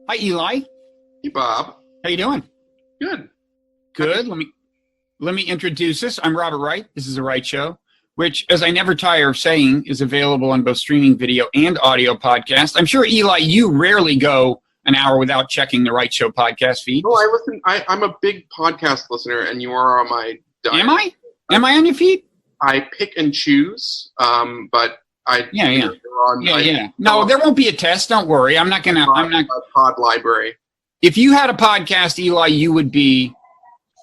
Hi, Eli. Hey, Bob. How you doing? Good. Good. Let me introduce us. I'm Robert Wright. This is The Wright Show, which, as I never tire of saying, is available on both streaming video and audio podcast. I'm sure, Eli, you rarely go an hour without checking The Wright Show podcast feed. No, I listen. I'm a big podcast listener, and you are on my diet. Am I? Am I on your feed? I pick and choose, but I Yeah. No, there won't be a test. Don't worry. I'm not pod library. If you had a podcast, Eli, you would be.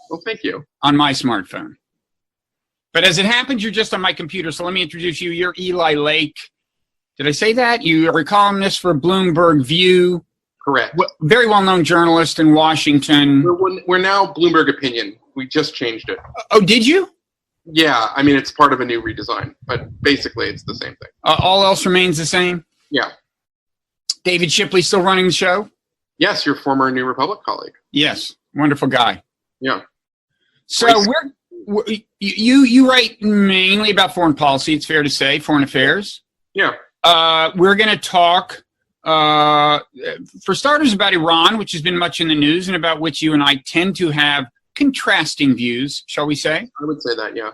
Well, thank you. On my smartphone. But as it happens, you're just on my computer. So let me introduce you. You're Eli Lake. Did I say that? You are a columnist for Bloomberg View. Correct. Very well-known journalist in Washington. We're now Bloomberg Opinion. We just changed it. Oh, did you? Yeah. I mean, it's part of a new redesign, but basically it's the same thing. All else remains the same? Yeah. David Shipley still running the show? Yes, your former New Republic colleague. Yes. Wonderful guy. Yeah. So you write mainly about foreign policy, it's fair to say, foreign affairs. Yeah. We're going to talk, for starters, about Iran, which has been much in the news and about which you and I tend to have contrasting views, shall we say? I would say that, yeah.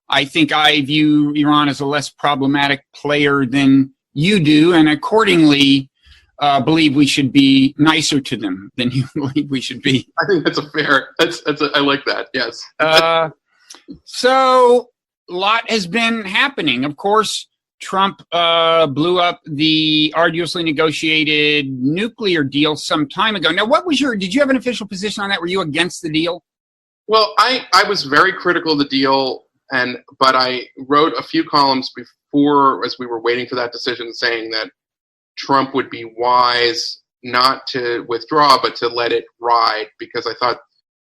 I think I view Iran as a less problematic player than you do, and accordingly believe we should be nicer to them than you believe we should be. I think that's a fair. I like that. Yes. So a lot has been happening. Of course, Trump blew up the arduously negotiated nuclear deal some time ago. Now, did you have an official position on that? Were you against the deal? Well, I was very critical of the deal, but I wrote a few columns before, as we were waiting for that decision, saying that Trump would be wise not to withdraw, but to let it ride, because I thought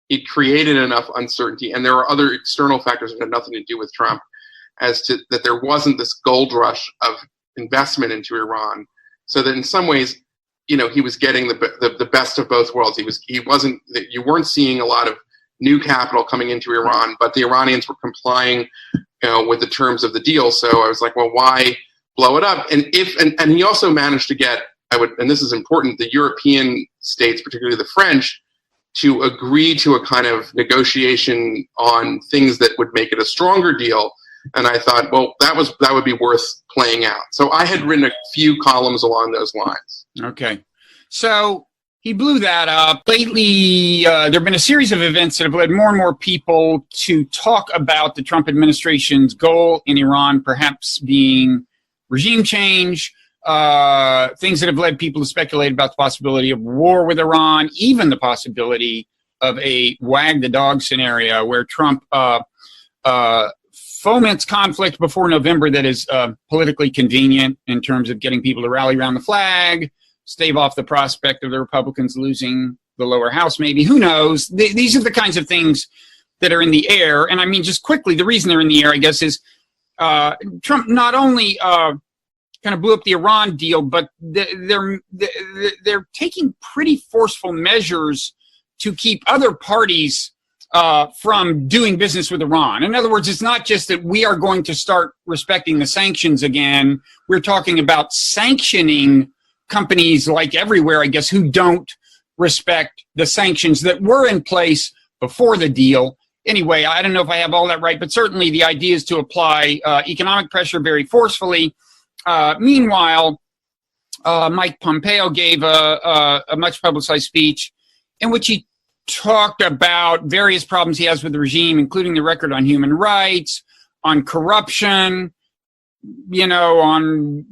he'd created enough uncertainty, and there were other external factors that had nothing to do with Trump, as to that there wasn't this gold rush of investment into Iran, so that in some ways, he was getting the best of both worlds. You weren't seeing a lot of new capital coming into Iran, but the Iranians were complying, with the terms of the deal. So I was like, well, why blow it up? And he also managed to get, and this is important, the European states, particularly the French, to agree to a kind of negotiation on things that would make it a stronger deal. And I thought, well, that would be worth playing out. So I had written a few columns along those lines. Okay. So he blew that up. Lately, there have been a series of events that have led more and more people to talk about the Trump administration's goal in Iran perhaps being regime change, things that have led people to speculate about the possibility of war with Iran, even the possibility of a wag the dog scenario where Trump foments conflict before November that is politically convenient in terms of getting people to rally around the flag, stave off the prospect of the Republicans losing the lower house, maybe. Who knows? These are the kinds of things that are in the air. And I mean, just quickly, the reason they're in the air, I guess, is Trump not only kind of blew up the Iran deal, but they're taking pretty forceful measures to keep other parties from doing business with Iran. In other words, it's not just that we are going to start respecting the sanctions again. We're talking about sanctioning companies like everywhere, I guess, who don't respect the sanctions that were in place before the deal. Anyway, I don't know if I have all that right, but certainly the idea is to apply economic pressure very forcefully. Meanwhile, Mike Pompeo gave a much publicized speech in which he talked about various problems he has with the regime, including the record on human rights, on corruption, on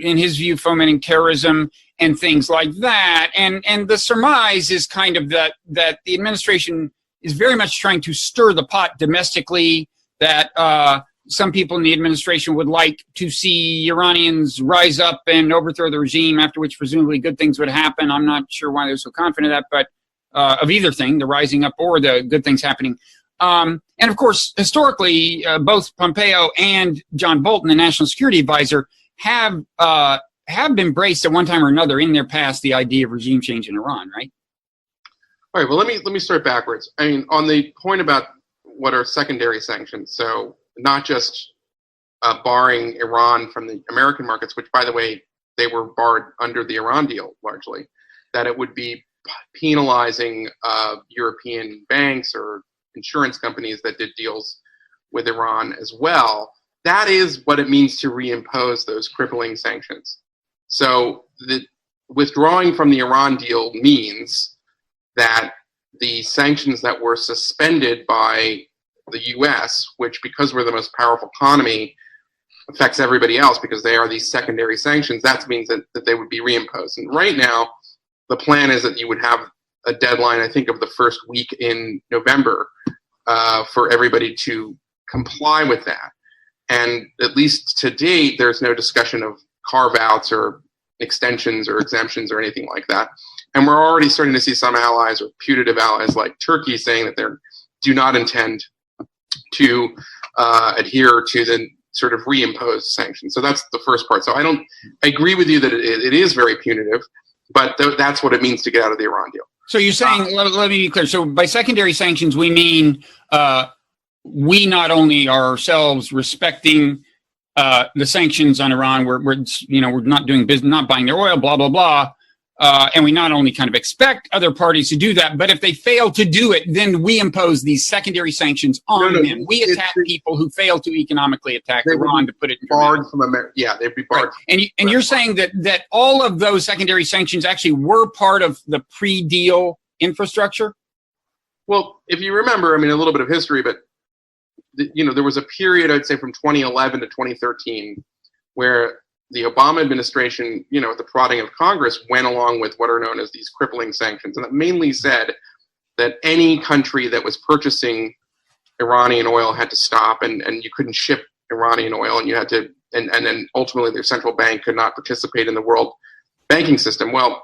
in his view, fomenting terrorism and things like that. And the surmise is kind of that the administration is very much trying to stir the pot domestically, that some people in the administration would like to see Iranians rise up and overthrow the regime, after which presumably good things would happen. I'm not sure why they're so confident of that, but of either thing, the rising up or the good things happening. And of course, historically, both Pompeo and John Bolton, the national security advisor, have embraced at one time or another in their past the idea of regime change in Iran, right? All right. Well, let me start backwards. I mean, on the point about what are secondary sanctions, so not just barring Iran from the American markets, which, by the way, they were barred under the Iran deal largely, that it would be penalizing European banks or insurance companies that did deals with Iran as well. That is what it means to reimpose those crippling sanctions. So the withdrawing from the Iran deal means that the sanctions that were suspended by the US, which because we're the most powerful economy, affects everybody else because they are these secondary sanctions, that means that they would be reimposed. And right now, the plan is that you would have a deadline, I think, of the first week in November for everybody to comply with that. And at least to date, there's no discussion of carve-outs or extensions or exemptions or anything like that. And we're already starting to see some allies or putative allies like Turkey saying that they do not intend to adhere to the sort of reimposed sanctions. So that's the first part. So I agree with you that it is very punitive, but that's what it means to get out of the Iran deal. So you're saying, let me be clear. So by secondary sanctions, we mean we not only are ourselves respecting the sanctions on Iran, we're not doing business, not buying their oil, blah, blah, blah. And we not only kind of expect other parties to do that, but if they fail to do it, then we impose these secondary sanctions on them. We attack people who fail to economically attack Iran, to put it in barred from America. Yeah, they'd be barred. Right. And you're saying that all of those secondary sanctions actually were part of the pre-deal infrastructure? Well, if you remember, I mean, a little bit of history, but there was a period, I'd say from 2011 to 2013, where the Obama administration, at the prodding of Congress, went along with what are known as these crippling sanctions. And it mainly said that any country that was purchasing Iranian oil had to stop, and you couldn't ship Iranian oil, and you had to, and then ultimately their central bank could not participate in the world banking system. Well,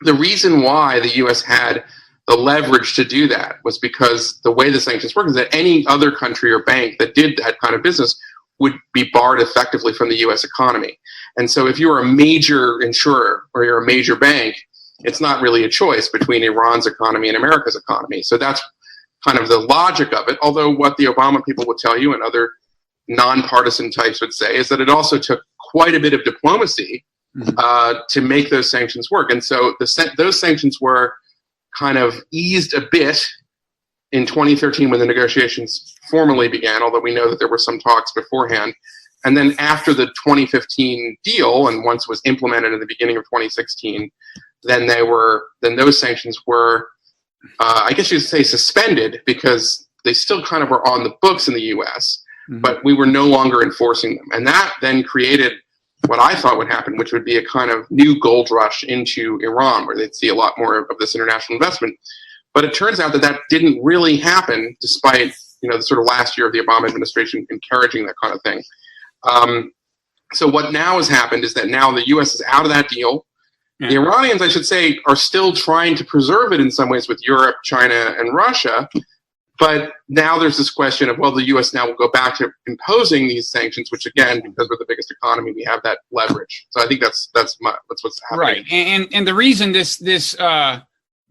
the reason why the U.S. had the leverage to do that was because the way the sanctions work is that any other country or bank that did that kind of business would be barred effectively from the U.S. economy. And so if you're a major insurer or you're a major bank, it's not really a choice between Iran's economy and America's economy. So that's kind of the logic of it. Although what the Obama people would tell you and other nonpartisan types would say is that it also took quite a bit of diplomacy to make those sanctions work. And so those sanctions were kind of eased a bit in 2013 when the negotiations formally began, although we know that there were some talks beforehand. And then after the 2015 deal, and once it was implemented in the beginning of 2016, then those sanctions were, I guess you'd say, suspended, because they still kind of were on the books in the U.S., but we were no longer enforcing them. And that then created what I thought would happen, which would be a kind of new gold rush into Iran, where they'd see a lot more of this international investment. But it turns out that didn't really happen, despite the sort of last year of the Obama administration encouraging that kind of thing. So what now has happened is that now the U.S. is out of that deal. The Iranians, I should say, are still trying to preserve it in some ways with Europe, China, and Russia. But now there's this question of, well, the U.S. now will go back to imposing these sanctions, which, again, because we're the biggest economy, we have that leverage. So I think that's what's happening. Right, and the reason this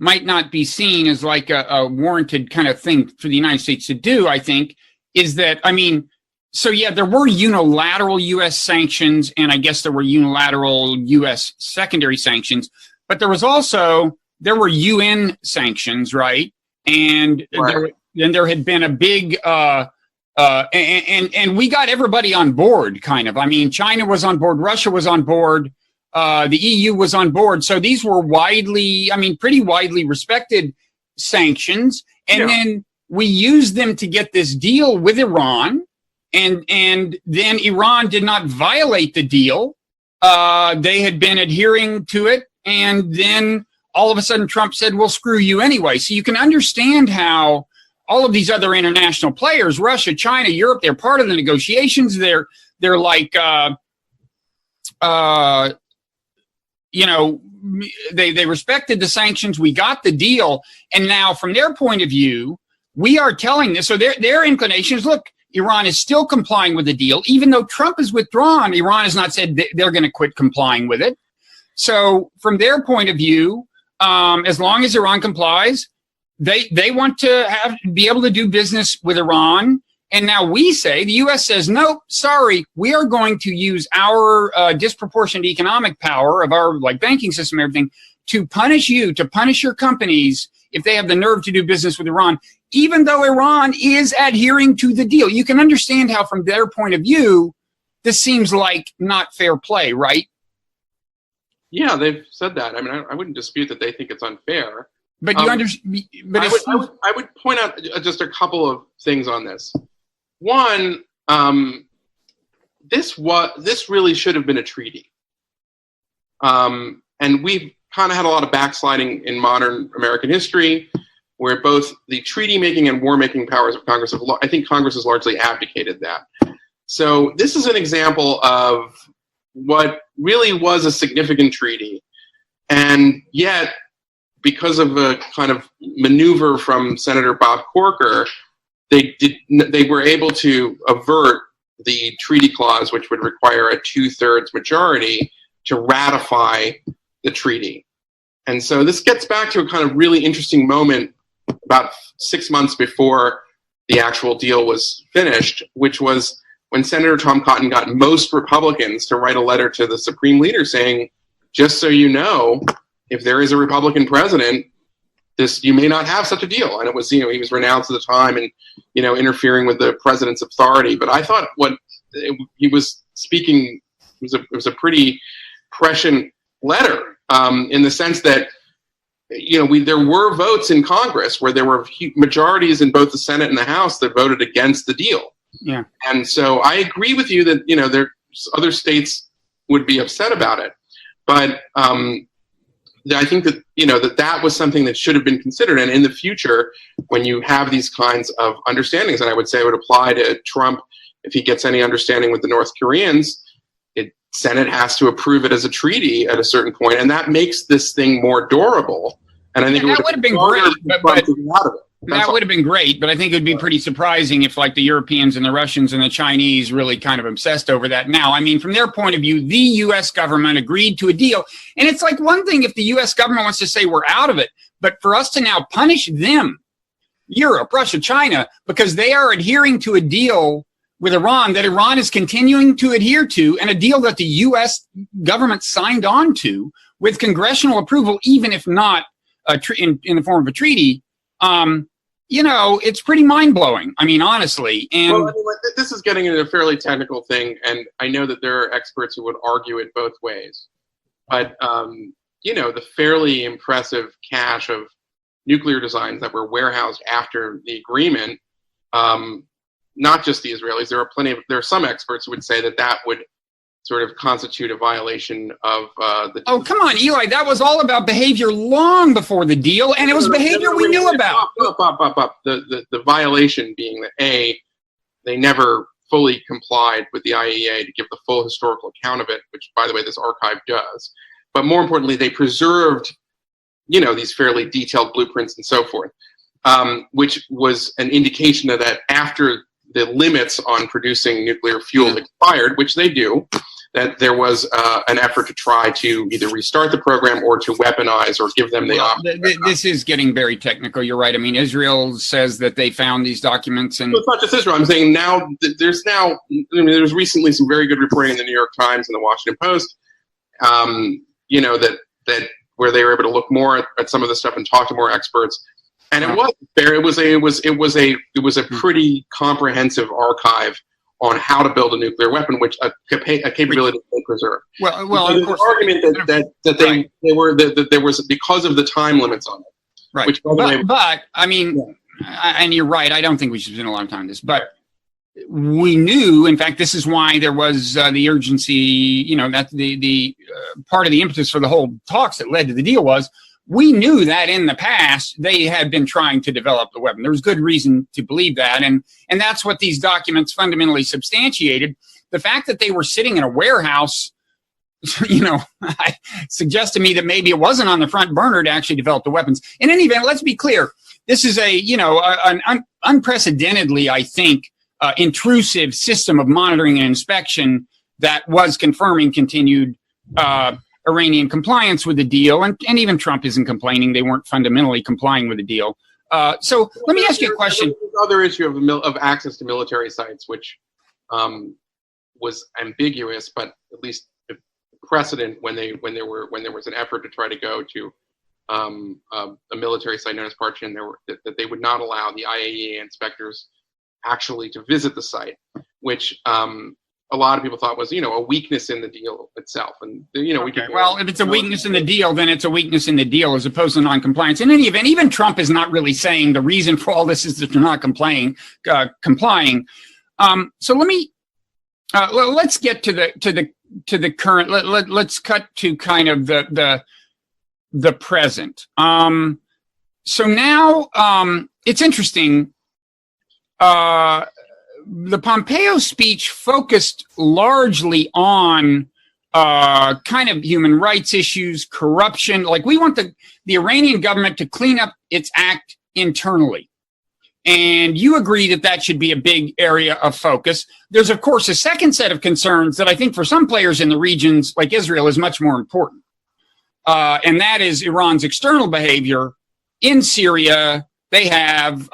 might not be seen as like a warranted kind of thing for the United States to do, I think, is that, so yeah, there were unilateral U.S. sanctions, and I guess there were unilateral U.S. secondary sanctions, but there were UN sanctions, right? And there had been a big, and we got everybody on board, kind of. China was on board, Russia was on board, the EU was on board. So these were pretty widely respected sanctions. And then we used them to get this deal with Iran. And then Iran did not violate the deal. They had been adhering to it. And then all of a sudden Trump said, well, screw you anyway. So you can understand how all of these other international players, Russia, China, Europe, they're part of the negotiations. They're like, they respected the sanctions. We got the deal. And now from their point of view, we are telling this. So their inclination is, look, Iran is still complying with the deal. Even though Trump has withdrawn, Iran has not said they're going to quit complying with it. So from their point of view, as long as Iran complies, they want to be able to do business with Iran. And now we say, the U.S. says, nope, sorry, we are going to use our disproportionate economic power of our banking system and everything to punish you, to punish your companies if they have the nerve to do business with Iran, even though Iran is adhering to the deal. You can understand how, from their point of view, this seems like not fair play, right? Yeah, they've said that. I mean, I wouldn't dispute that they think it's unfair. But you understand. But I would point out just a couple of things on this. One, this really should have been a treaty, and we've kind of had a lot of backsliding in modern American history, where both the treaty-making and war-making powers of Congress I think Congress has largely abdicated that. So this is an example of what really was a significant treaty, and yet, because of a kind of maneuver from Senator Bob Corker, they were able to avert the treaty clause, which would require a 2/3 majority to ratify the treaty. And so this gets back to a kind of really interesting moment about 6 months before the actual deal was finished, which was when Senator Tom Cotton got most Republicans to write a letter to the Supreme Leader saying, just so you know, if there is a Republican president, you may not have such a deal. And it was, he was renounced at the time and, interfering with the president's authority. But I thought he was speaking was a pretty prescient letter in the sense that, there were votes in Congress where there were majorities in both the Senate and the House that voted against the deal. Yeah. And so I agree with you that, other states would be upset about it. But I think that, that was something that should have been considered. And in the future, when you have these kinds of understandings, and I would say it would apply to Trump if he gets any understanding with the North Koreans, Senate has to approve it as a treaty at a certain point, and that makes this thing more durable. And I think that would have been great, that would have been great, but I think it would be pretty surprising if, the Europeans and the Russians and the Chinese really kind of obsessed over that now. I mean, from their point of view, the U.S. government agreed to a deal. And it's one thing if the U.S. government wants to say we're out of it, but for us to now punish them, Europe, Russia, China, because they are adhering to a deal with Iran that Iran is continuing to adhere to, and a deal that the U.S. government signed on to with congressional approval, even if not in the form of a treaty, it's pretty mind-blowing. I mean, honestly. And this is getting into a fairly technical thing, and I know that there are experts who would argue it both ways. But, the fairly impressive cache of nuclear designs that were warehoused after the agreement, not just the Israelis, there are some experts who would say that would sort of constitute a violation of the... Oh, come on, Eli, that was all about behavior long before the deal, and it was behavior we knew about. The violation being that, A, they never fully complied with the IAEA to give the full historical account of it, which, by the way, this archive does. But more importantly, they preserved, these fairly detailed blueprints and so forth, which was an indication that after the limits on producing nuclear fuel expired, which they do, that there was an effort to try to either restart the program or to weaponize or give them the option. This is getting very technical. You're right. I mean, Israel says that they found these documents. And it's not just Israel. I'm saying there's recently some very good reporting in the New York Times and the Washington Post, that where they were able to look more at some of the stuff and talk to more experts. And it wasn't fair. It was a pretty comprehensive archive on how to build a nuclear weapon, which a capability they preserve. Well, of course, argument that there was because of the time limits on it. Right. Which, but I mean, and you're right. I don't think we should spend a lot of time on this, but we knew. In fact, this is why there was the urgency. That the part of the impetus for the whole talks that led to the deal was. We knew that in the past they had been trying to develop the weapon. There was good reason to believe that, and that's what these documents fundamentally substantiated. The fact that they were sitting in a warehouse, suggests to me that maybe it wasn't on the front burner to actually develop the weapons. In any event, let's be clear: this is an unprecedentedly, I think, intrusive system of monitoring and inspection that was confirming continued Iranian compliance with the deal, and even Trump isn't complaining. They weren't fundamentally complying with the deal. So let me ask you a question. There's other issue of access to military sites, which was ambiguous, but at least precedent when there was an effort to try to go to a military site known as Parchin, that they would not allow the IAEA inspectors actually to visit the site, which a lot of people thought was, a weakness in the deal itself. And, well, if it's a weakness in the deal, then it's a weakness in the deal as opposed to non-compliance. In any event, even Trump is not really saying the reason for all this is that they're not complying. So let me, let's get to the current, let's cut to kind of the present. So now, it's interesting. The Pompeo speech focused largely on kind of human rights issues, corruption. Like, we want the Iranian government to clean up its act internally. And you agree that should be a big area of focus. There's, of course, a second set of concerns that I think for some players in the regions, like Israel, is much more important. And that is Iran's external behavior in Syria. They have,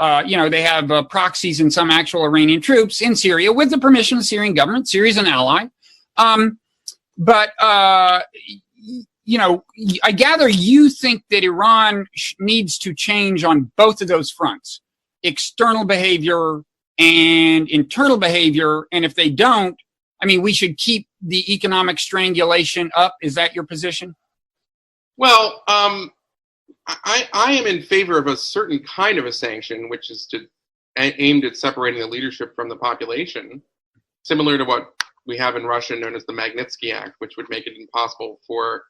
proxies and some actual Iranian troops in Syria with the permission of the Syrian government. Syria's an ally. But I gather you think that Iran needs to change on both of those fronts, external behavior and internal behavior. And if they don't, we should keep the economic strangulation up. Is that your position? Well, I am in favor of a certain kind of a sanction, which is aimed at separating the leadership from the population, similar to what we have in Russia known as the Magnitsky Act, which would make it impossible for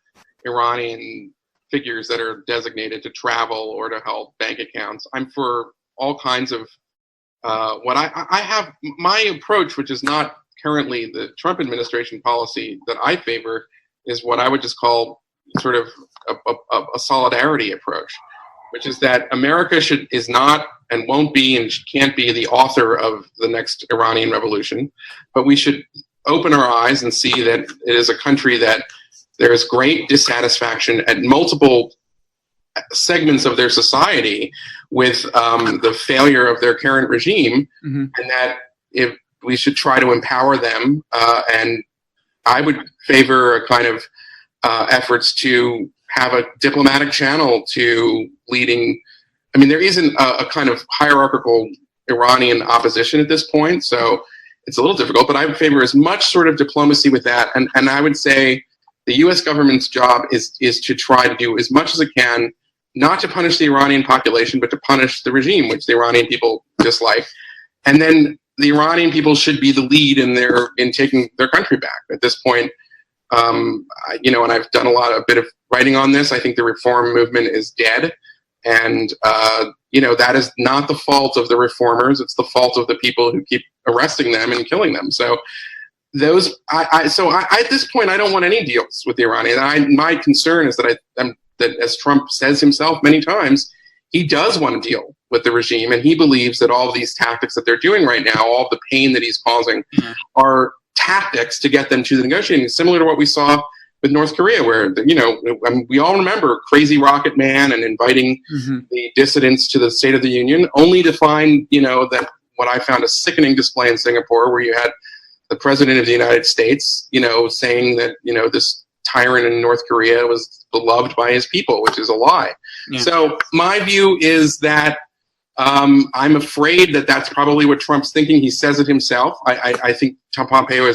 Iranian figures that are designated to travel or to hold bank accounts. I'm for all kinds of what I have. My approach, which is not currently the Trump administration policy that I favor, is what I would just call sort of a solidarity approach, which is that America is not and won't be and can't be the author of the next Iranian revolution, but we should open our eyes and see that it is a country that there is great dissatisfaction at multiple segments of their society with the failure of their current regime, and that if we should try to empower them, and I would favor a kind of efforts to have a diplomatic channel to leading. There isn't a kind of hierarchical Iranian opposition at this point, so it's a little difficult, but I would favor as much sort of diplomacy with that. And I would say the U.S. government's job is to try to do as much as it can, not to punish the Iranian population, but to punish the regime, which the Iranian people dislike. And then the Iranian people should be the lead in taking their country back. At this point, and I've done a bit of writing on this. I think the reform movement is dead, and that is not the fault of the reformers. It's the fault of the people who keep arresting them and killing them. So at this point, I don't want any deals with the Iranians. My concern is that that as Trump says himself many times, he does want to deal with the regime, and he believes that all of these tactics that they're doing right now, all of the pain that he's causing, are tactics to get them to the negotiating, similar to what we saw with North Korea, where we all remember Crazy Rocket Man and inviting the dissidents to the State of the Union, only to find that what I found a sickening display in Singapore, where you had the President of the United States saying that this tyrant in North Korea was beloved by his people, which is a lie. So my view is that I'm afraid that that's probably what Trump's thinking. He says it himself. I think Tom Pompeo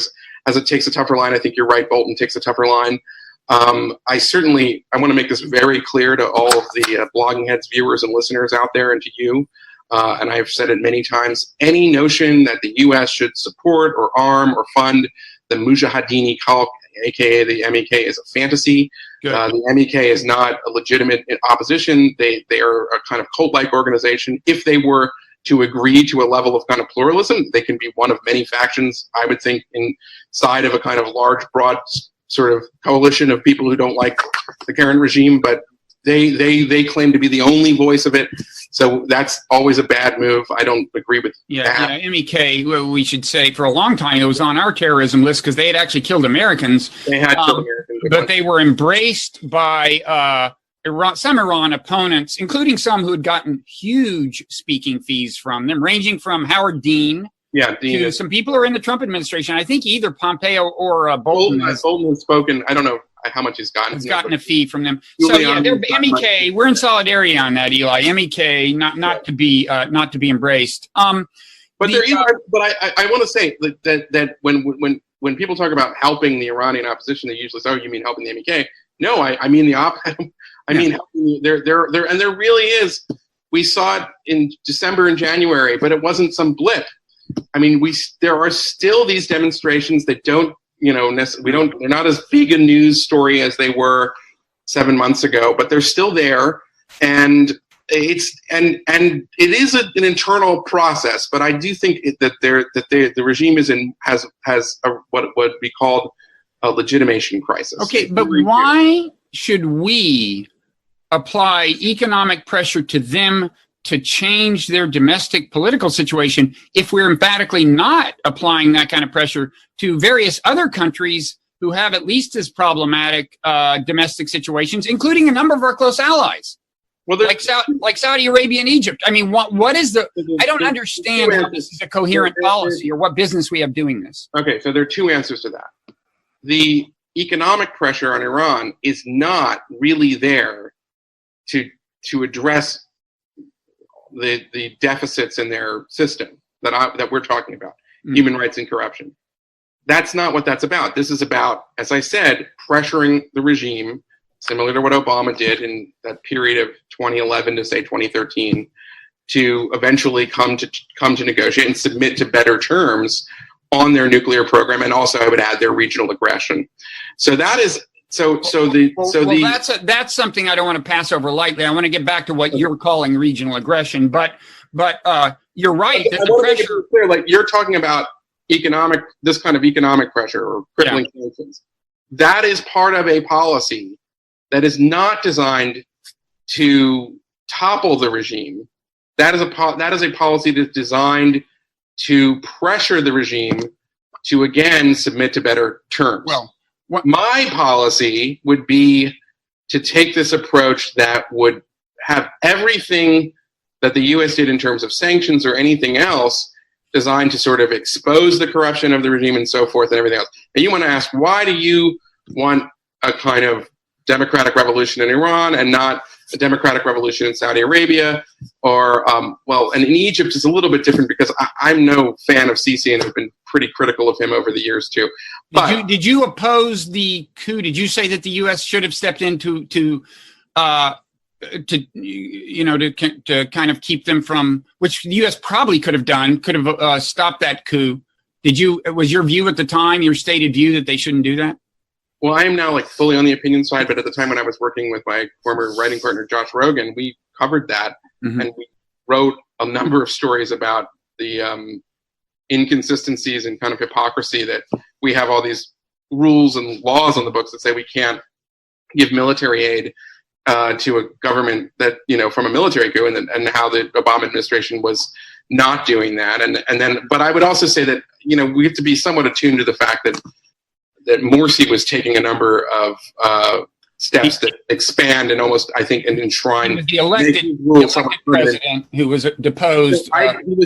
takes a tougher line. I think you're right, Bolton takes a tougher line. I want to make this very clear to all of the Blogging Heads viewers and listeners out there, and to you, and I've said it many times, any notion that the U.S. should support or arm or fund the Mujahideen Khalq, aka the MEK, is a fantasy. The MEK is not a legitimate opposition. They are a kind of cult-like organization. If they were to agree to a level of kind of pluralism, they can be one of many factions, I would think, inside of a kind of large, broad sort of coalition of people who don't like the current regime, but they claim to be the only voice of it. So that's always a bad move. I don't agree with that. MEK, we should say, for a long time, it was on our terrorism list because they had actually killed Americans. They had killed Americans. But they were embraced by Iran opponents, including some who had gotten huge speaking fees from them, ranging from Howard Dean to some people who are in the Trump administration. I think either Pompeo or Bolton has spoken. I don't know how much he's gotten. He's gotten a fee from them. So yeah, MEK. We're in solidarity on that, Eli. MEK, not to be embraced. But I want to say that when people talk about helping the Iranian opposition, they usually say, "Oh, you mean helping the MEK?" No, I mean the opposite. I mean, there really is. We saw it in December and January, but it wasn't some blip. I mean, there are still these demonstrations that don't, they're not as big a news story as they were 7 months ago, but they're still there, and it is an internal process. But I do think that the regime has what would be called a legitimation crisis. Okay, but why should we apply economic pressure to them to change their domestic political situation if we're emphatically not applying that kind of pressure to various other countries who have at least as problematic domestic situations, including a number of our close allies, like Saudi Arabia and Egypt? I mean, what is I don't understand how this is a coherent policy or what business we have doing this. Okay, so there are two answers to that. The economic pressure on Iran is not really there to address the deficits in their system that we're talking about, human rights and corruption. That's not what that's about. This is about, as I said, pressuring the regime, similar to what Obama did in that period of 2011 to say 2013, to eventually come to negotiate and submit to better terms on their nuclear program, and also I would add their regional aggression. So that is. That's something I don't want to pass over lightly. I want to get back to what you're calling regional aggression, but you're right. I want to make it clear, like you're talking about this kind of economic pressure or crippling sanctions. That is part of a policy that is not designed to topple the regime. That is a policy that's designed to pressure the regime to again submit to better terms. Well. My policy would be to take this approach that would have everything that the U.S. did in terms of sanctions or anything else designed to sort of expose the corruption of the regime and so forth and everything else. And you want to ask, why do you want a kind of democratic revolution in Iran and not a democratic revolution in Saudi Arabia? Or, and in Egypt it's a little bit different because I'm no fan of Sisi and have been pretty critical of him over the years too. But did you oppose the coup? Did you say that the U.S. should have stepped in to kind of keep them from, which the U.S. probably could have stopped that coup? Was your view at the time, your stated view, that they shouldn't do that? Well, I am now fully on the opinion side, but at the time when I was working with my former writing partner, Josh Rogan, we covered that, and we wrote a number of stories about the inconsistencies and kind of hypocrisy that we have all these rules and laws on the books that say we can't give military aid to a government that, from a military coup, and how the Obama administration was not doing that. But I would also say that, we have to be somewhat attuned to the fact that Morsi was taking a number of steps that expand and almost, I think, and enshrine. He was the elected president who was deposed.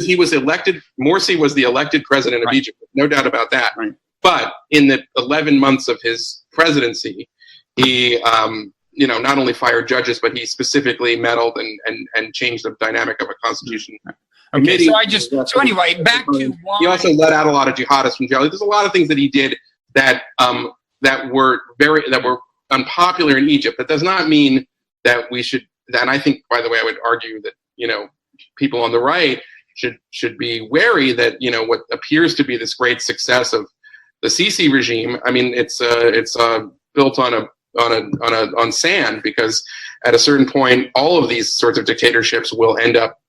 He was elected. Morsi was the elected president of Egypt, no doubt about that. Right. But in the 11 months of his presidency, he, not only fired judges, but he specifically meddled and changed the dynamic of a constitution. Okay, so anyway, back to why. He also let out a lot of jihadists from jail. There's a lot of things that he did that were unpopular in Egypt. That does not mean that we should. And I think, by the way, I would argue that people on the right should be wary that what appears to be this great success of the Sisi regime. I mean, it's built on sand, because at a certain point, all of these sorts of dictatorships will end up.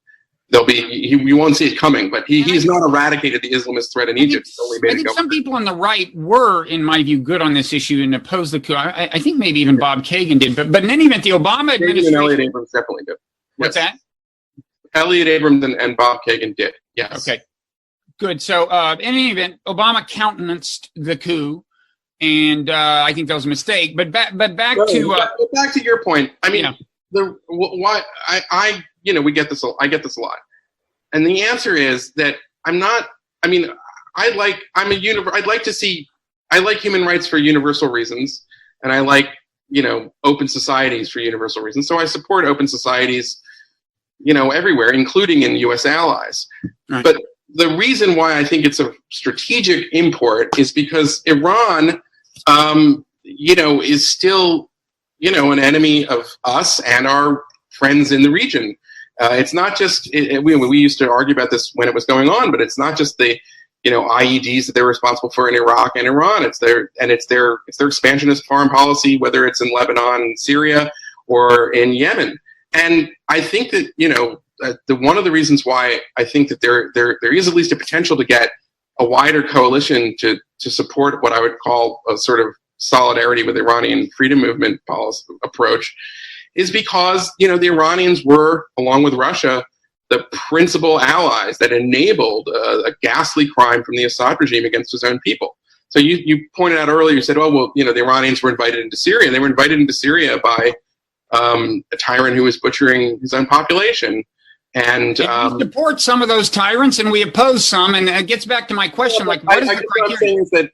You won't see it coming, but he's not eradicated the Islamist threat in Egypt. I think some people on the right were, in my view, good on this issue and opposed the coup. I think maybe even Bob Kagan did, but in any event, the Obama administration. Elliot Abrams definitely did. What's that? Elliot Abrams and Bob Kagan did. Yes. Okay. Good. So, in any event, Obama countenanced the coup, and I think that was a mistake. But back to your point. I mean, yeah. Why we get this. I get this a lot, and the answer is that I'm not. I mean, I like human rights for universal reasons, and I like open societies for universal reasons. So I support open societies, everywhere, including in U.S. allies. Right. But the reason why I think it's a strategic import is because Iran, is still, an enemy of us and our friends in the region. It's not just we used to argue about this when it was going on, but it's not just the IEDs that they're responsible for in Iraq and Iran. It's their expansionist foreign policy, whether it's in Lebanon and Syria or in Yemen. And I think that one of the reasons why I think that there is at least a potential to get a wider coalition to support what I would call a sort of solidarity with Iranian freedom movement policy approach is because the Iranians were, along with Russia, the principal allies that enabled a ghastly crime from the Assad regime against his own people. So you pointed out earlier, you said, the Iranians were invited into Syria. And they were invited into Syria by a tyrant who was butchering his own population. And we support some of those tyrants, and we oppose some. And it gets back to my question: what is the criteria? What I'm saying is that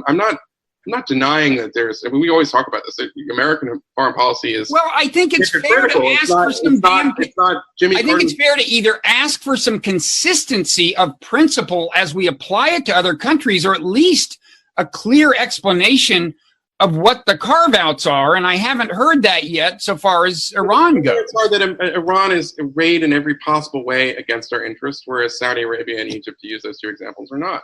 I'm not denying that there's. I mean, we always talk about this. American foreign policy is. Well, I think it's fair to ask for some. I think it's fair to either ask for some consistency of principle as we apply it to other countries, or at least a clear explanation of what the carve-outs are. And I haven't heard that yet, so far as Iran goes. It's hard that Iran is arrayed in every possible way against our interests, whereas Saudi Arabia and Egypt, to use those two examples, are not.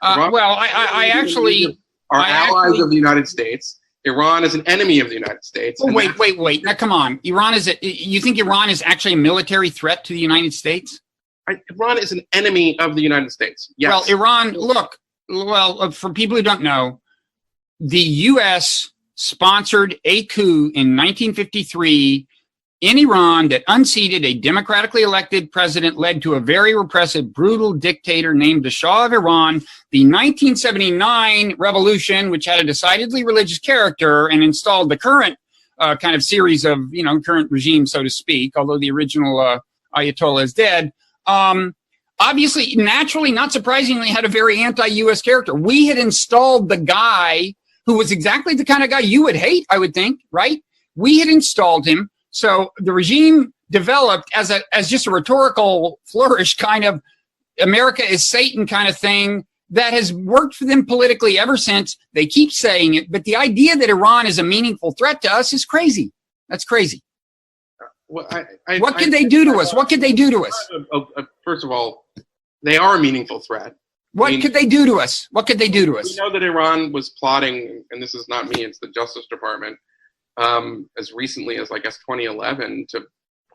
I actually. Allies of the United States. Iran is an enemy of the United States. Oh, wait. Now, come on. You think Iran is actually a military threat to the United States? Iran is an enemy of the United States. Yes. Well, Iran, for people who don't know, the U.S. sponsored a coup in 1953 in Iran that unseated a democratically elected president, led to a very repressive, brutal dictator named the Shah of Iran. The 1979 revolution, which had a decidedly religious character and installed the current kind of series of, current regime, so to speak, although the original Ayatollah is dead, obviously, naturally, not surprisingly, had a very anti-U.S. character. We had installed the guy who was exactly the kind of guy you would hate, I would think, right? We had installed him. So the regime developed as just a rhetorical flourish, kind of America is Satan kind of thing that has worked for them politically ever since. They keep saying it, but the idea that Iran is a meaningful threat to us is crazy. That's crazy. Well, what could they do to us? What could they do to us? First of all, they are a meaningful threat. What could they do to us? What could they do to us? We know that Iran was plotting, and this is not me, it's the Justice Department, as recently as, 2011 to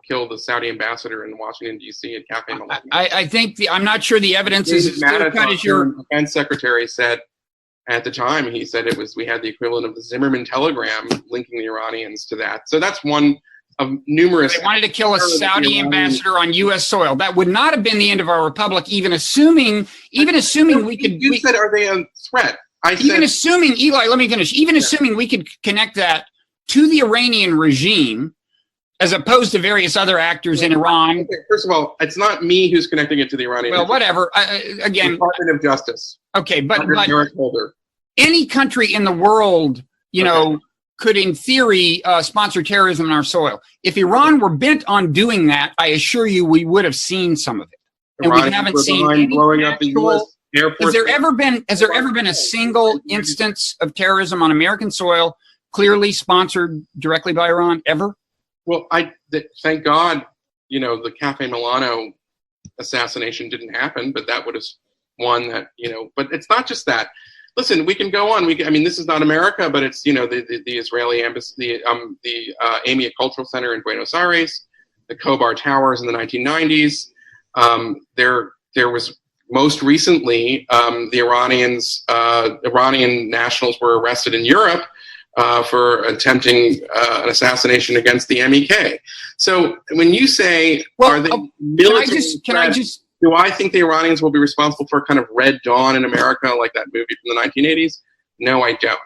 kill the Saudi ambassador in Washington, D.C. at Cafe Milano. I think I'm not sure the evidence is as clear cut as your defense secretary said at the time. He said we had the equivalent of the Zimmerman telegram linking the Iranians to that. So that's one of numerous. They wanted to kill a Saudi ambassador on U.S. soil. That would not have been the end of our republic, even assuming we could. You said, are they a threat? Assuming, Eli, let me finish. Assuming we could connect that to the Iranian regime, as opposed to various other actors in Iran. Okay, first of all, it's not me who's connecting it to the Iranian regime. Well, whatever. Again, Department of Justice. Okay, but any country in the world, could in theory sponsor terrorism on our soil. If Iran were bent on doing that, I assure you we would have seen some of it. And we haven't seen any blowing up the U.S. Air Force. Has there ever been a single instance of terrorism on American soil clearly sponsored directly by Iran ever? Well, thank God, the Cafe Milano assassination didn't happen, but that would have one that, but it's not just that. Listen, we can go on. This is not America, but it's, the Israeli embassy, the AMIA Cultural Center in Buenos Aires, the Khobar Towers in the 1990s. There was most recently, the Iranian nationals were arrested in Europe for attempting an assassination against the MEK. So when you say, are they military threats, do I think the Iranians will be responsible for kind of Red Dawn in America, like that movie from the 1980s? No, I don't.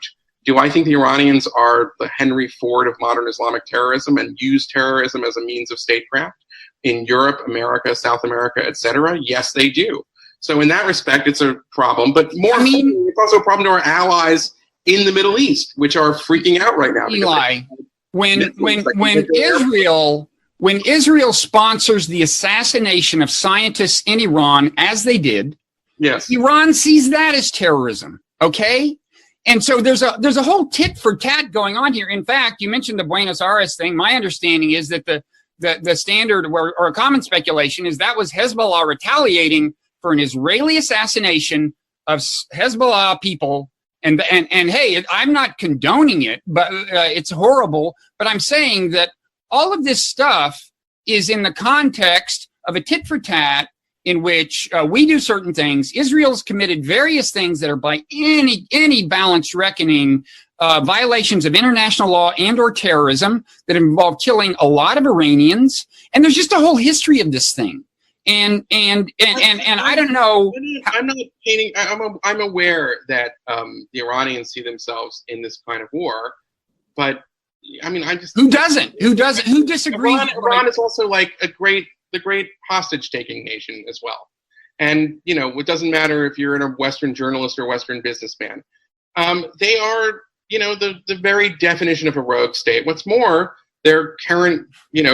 Do I think the Iranians are the Henry Ford of modern Islamic terrorism and use terrorism as a means of statecraft in Europe, America, South America, etc.? Yes, they do. So in that respect, it's a problem. But more importantly, it's also a problem to our allies in the Middle East, which are freaking out right now. Eli, when Israel sponsors the assassination of scientists in Iran, as they did, yes, Iran sees that as terrorism. Okay. And so there's a whole tit for tat going on here. In fact, you mentioned the Buenos Aires thing. My understanding is that the standard or a common speculation is that was Hezbollah retaliating for an Israeli assassination of Hezbollah people. And hey, I'm not condoning it, but it's horrible. But I'm saying that all of this stuff is in the context of a tit for tat, in which we do certain things. Israel's committed various things that are by any balanced reckoning violations of international law and or terrorism that involve killing a lot of Iranians. And there's just a whole history of this thing. And I don't know. I'm not painting. I'm aware that the Iranians see themselves in this kind of war, but I mean, who doesn't? Who disagrees? Iran is also like the great hostage-taking nation as well. And, it doesn't matter if you're a Western journalist or Western businessman. They are, the very definition of a rogue state. What's more, their current,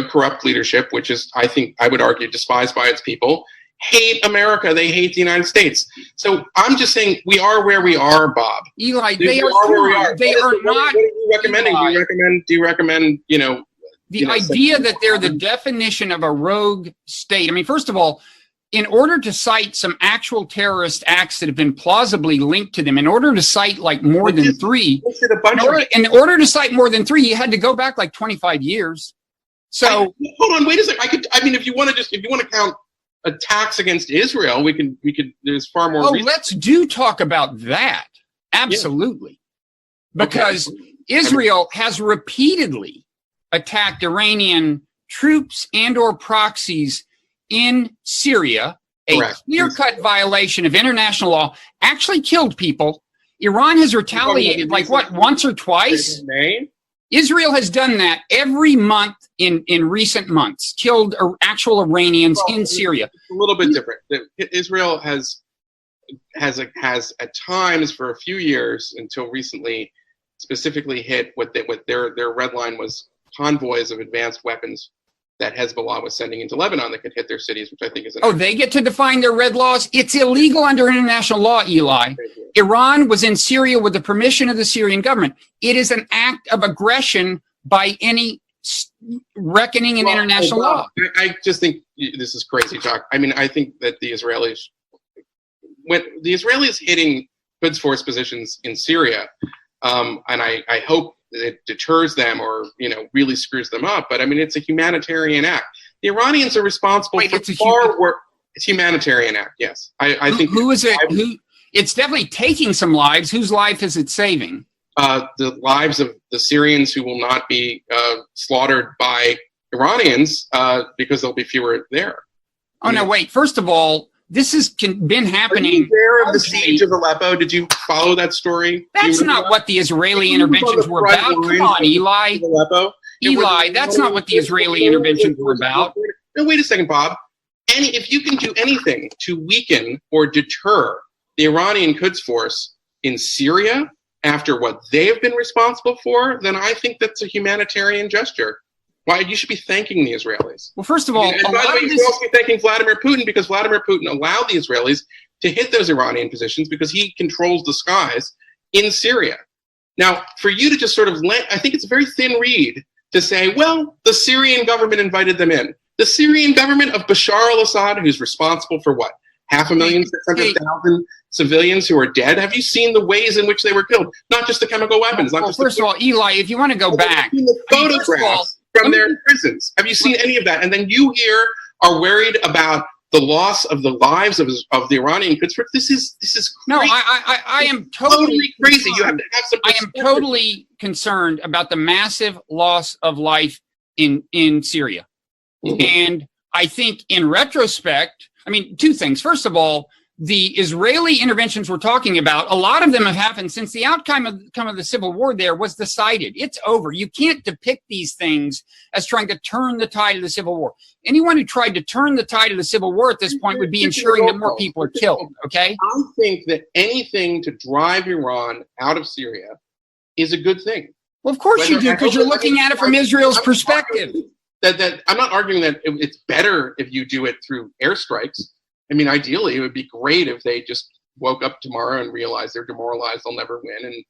corrupt leadership, which is, I would argue, despised by its people, hate America. They hate the United States. So I'm just saying we are where we are, Bob. Eli, they are where we are. They are not. What are you recommending? Eli, do you recommend, the idea that they're the definition of a rogue state. I mean, first of all, in order to cite some actual terrorist acts that have been plausibly linked to them, in order to cite like more than three, in order to cite more than three, you had to go back like 25 years. So hold on, wait a second. If you want to count attacks against Israel, we could. There's far more. Oh, let's talk about that. Absolutely, yeah. Because Israel has repeatedly attacked Iranian troops and or proxies in Syria, a clear-cut violation of international law, actually killed people. Iran has retaliated once or twice. Israel has done that every month in recent months, killed actual Iranians in Syria. It's a little bit different. Israel has at times for a few years until recently specifically hit what their red line was convoys of advanced weapons that Hezbollah was sending into Lebanon that could hit their cities, which I think is... they get to define their red laws? It's illegal under international law, Eli. Iran was in Syria with the permission of the Syrian government. It is an act of aggression by any reckoning in international law. I just think this is crazy talk. I mean, I think that the Israelis hitting Quds Force positions in Syria, and I hope it deters them or really screws them up, but I mean it's a humanitarian act. The Iranians are responsible for far worse. It's a humanitarian act. Yes, I think. Who is it? It's definitely taking some lives. Whose life is it saving? The lives of the Syrians who will not be slaughtered by Iranians because there'll be fewer there. Oh no! Wait. First of all, this has been happening. Are you aware of the siege of Aleppo? Did you follow that story? That's not what the Israeli interventions were about. Come on, Eli. Eli, that's not what the Israeli interventions were about. No, wait a second, Bob. If you can do anything to weaken or deter the Iranian Quds Force in Syria after what they have been responsible for, then I think that's a humanitarian gesture. Why you should be thanking the Israelis. Well, first of all, and by the way, you should also be thanking Vladimir Putin because Vladimir Putin allowed the Israelis to hit those Iranian positions because he controls the skies in Syria. Now, for you to just sort of I think it's a very thin reed to say, well, the Syrian government invited them in. The Syrian government of Bashar al-Assad, who's responsible for what? 500,600,000 civilians who are dead. Have you seen the ways in which they were killed? Not just the chemical weapons. First of all, Eli, if you want to go back, the photographs from their prisons. Have you seen any of that? And then you here are worried about the loss of the lives of the Iranian Quds Force. This is crazy. No, I am totally crazy. You have to have some. I am totally concerned about the massive loss of life in Syria, and I think in retrospect, I mean, two things. First of all, the Israeli interventions we're talking about, a lot of them have happened since the outcome of the civil war there was decided. It's over. You can't depict these things as trying to turn the tide of the civil war. Anyone who tried to turn the tide of the civil war at this point would be ensuring that more people are killed, okay? I think that anything to drive Iran out of Syria is a good thing. Well, of course you do, because you're looking at it from Israel's perspective. That I'm not arguing that it's better if you do it through airstrikes. I mean, ideally, it would be great if they just woke up tomorrow and realized they're demoralized, they'll never win, and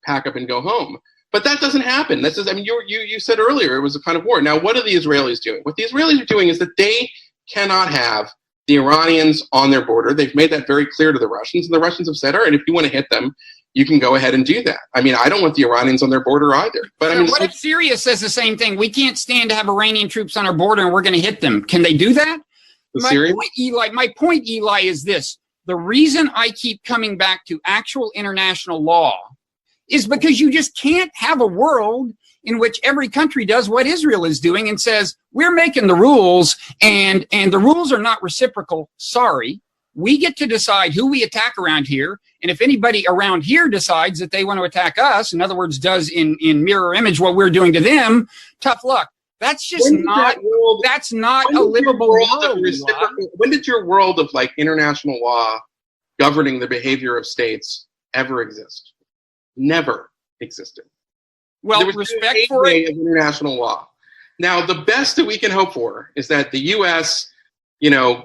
pack up and go home. But that doesn't happen. That's just, I mean, you said earlier it was a kind of war. Now, what are the Israelis doing? What the Israelis are doing is that they cannot have the Iranians on their border. They've made that very clear to the Russians, and the Russians have said, all right, if you want to hit them, you can go ahead and do that. I mean, I don't want the Iranians on their border either. But I mean, what if Syria says the same thing? We can't stand to have Iranian troops on our border, and we're going to hit them. Can they do that? My point, Eli, is this. The reason I keep coming back to actual international law is because you just can't have a world in which every country does what Israel is doing and says, we're making the rules, and the rules are not reciprocal. Sorry. We get to decide who we attack around here, and if anybody around here decides that they want to attack us, in other words, does in mirror image what we're doing to them, tough luck. That's just not a livable world. When did your world of like international law governing the behavior of states ever exist? Never existed. Well, there was respect for it. Of international law. Now, the best that we can hope for is that the U.S.,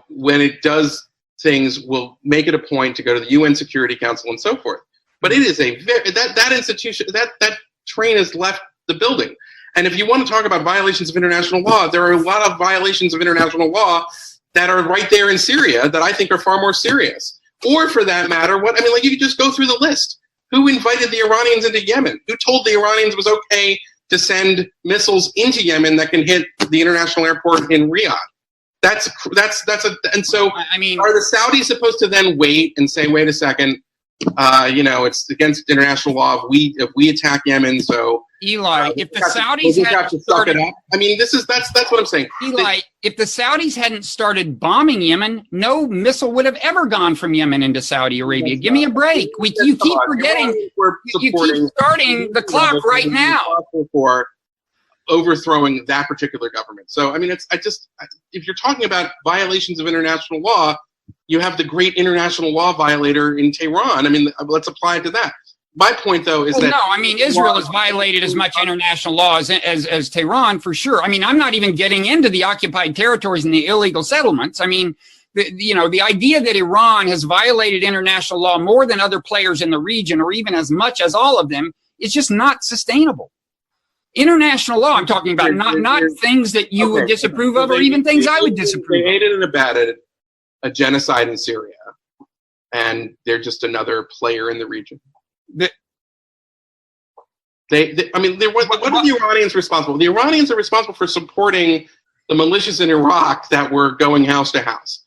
when it does things, will make it a point to go to the UN Security Council and so forth. But it is that institution, that train has left the building. And if you want to talk about violations of international law, there are a lot of violations of international law that are right there in Syria that I think are far more serious. Or for that matter, you could just go through the list. Who invited the Iranians into Yemen? Who told the Iranians it was okay to send missiles into Yemen that can hit the international airport in Riyadh? And so I mean, are the Saudis supposed to then wait and say, wait a second, it's against international law if we attack Yemen, so Eli, if the Saudis hadn't started, I mean, that's what I'm saying. Eli, if the Saudis hadn't started bombing Yemen, no missile would have ever gone from Yemen into Saudi Arabia. Give me a break. You keep forgetting. You keep starting the clock right now. For overthrowing that particular government. So, I mean, if you're talking about violations of international law, you have the great international law violator in Tehran. I mean, let's apply it to that. My point, though, is Israel has violated as much international law as Tehran, for sure. I mean, I'm not even getting into the occupied territories and the illegal settlements. I mean, the idea that Iran has violated international law more than other players in the region, or even as much as all of them, is just not sustainable. International law, I'm talking about, not things that you would disapprove of, or even things I would disapprove of. They aided and abetted a genocide in Syria, and they're just another player in the region. What are the Iranians responsible? The Iranians are responsible for supporting the militias in Iraq that were going house to house.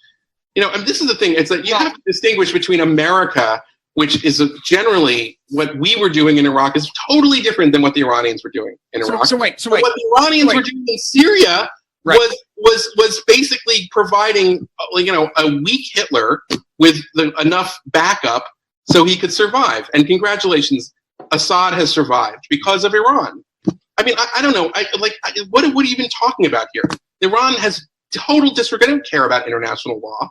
And this is the thing. It's that you have to distinguish between America, which is generally what we were doing in Iraq is totally different than what the Iranians were doing in Iraq. So wait. What the Iranians were doing in Syria was basically providing, a weak Hitler with enough backup so he could survive. And congratulations, Assad has survived because of Iran. I mean, I don't know. What are you even talking about here? Iran has total disregard. They don't care about international law.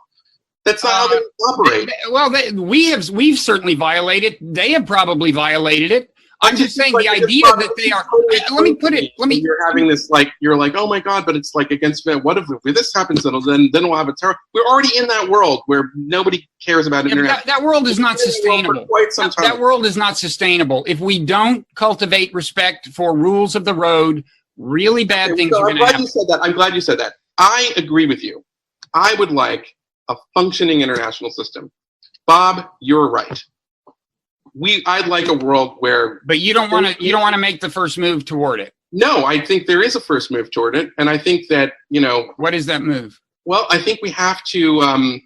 That's not how they operate. Well, we've certainly violated. They have probably violated it. I'm just saying the idea that they are. Let me put it. You're having this you're like, oh my God, but it's against. What if this happens? Then we'll have a terror. We're already in that world where nobody cares about internet. That world is not sustainable. That world is not sustainable. If we don't cultivate respect for rules of the road, really bad things are going to happen. I'm glad you said that. I agree with you. I would like a functioning international system. Bob, you're right. I'd like a world where. But you don't want to make the first move toward it. No, I think there is a first move toward it, and I think that What is that move? Well, I think we have to.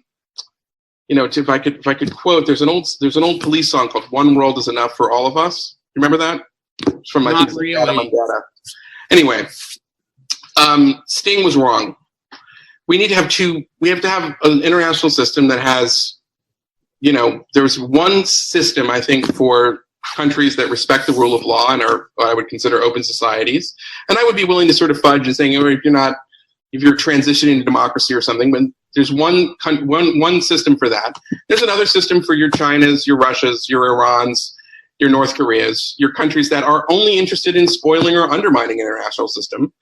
If I could quote, there's an old police song called "One World Is Enough for All of Us." You remember that? It's from Not really. Anyway, Sting was wrong. We need to have We have to have an international system that has there's one system, I think, for countries that respect the rule of law and are what I would consider open societies. And I would be willing to sort of fudge and saying, if you're transitioning to democracy or something, but there's one system for that. There's another system for your Chinas, your Russias, your Irans, your North Koreas, your countries that are only interested in spoiling or undermining an international system.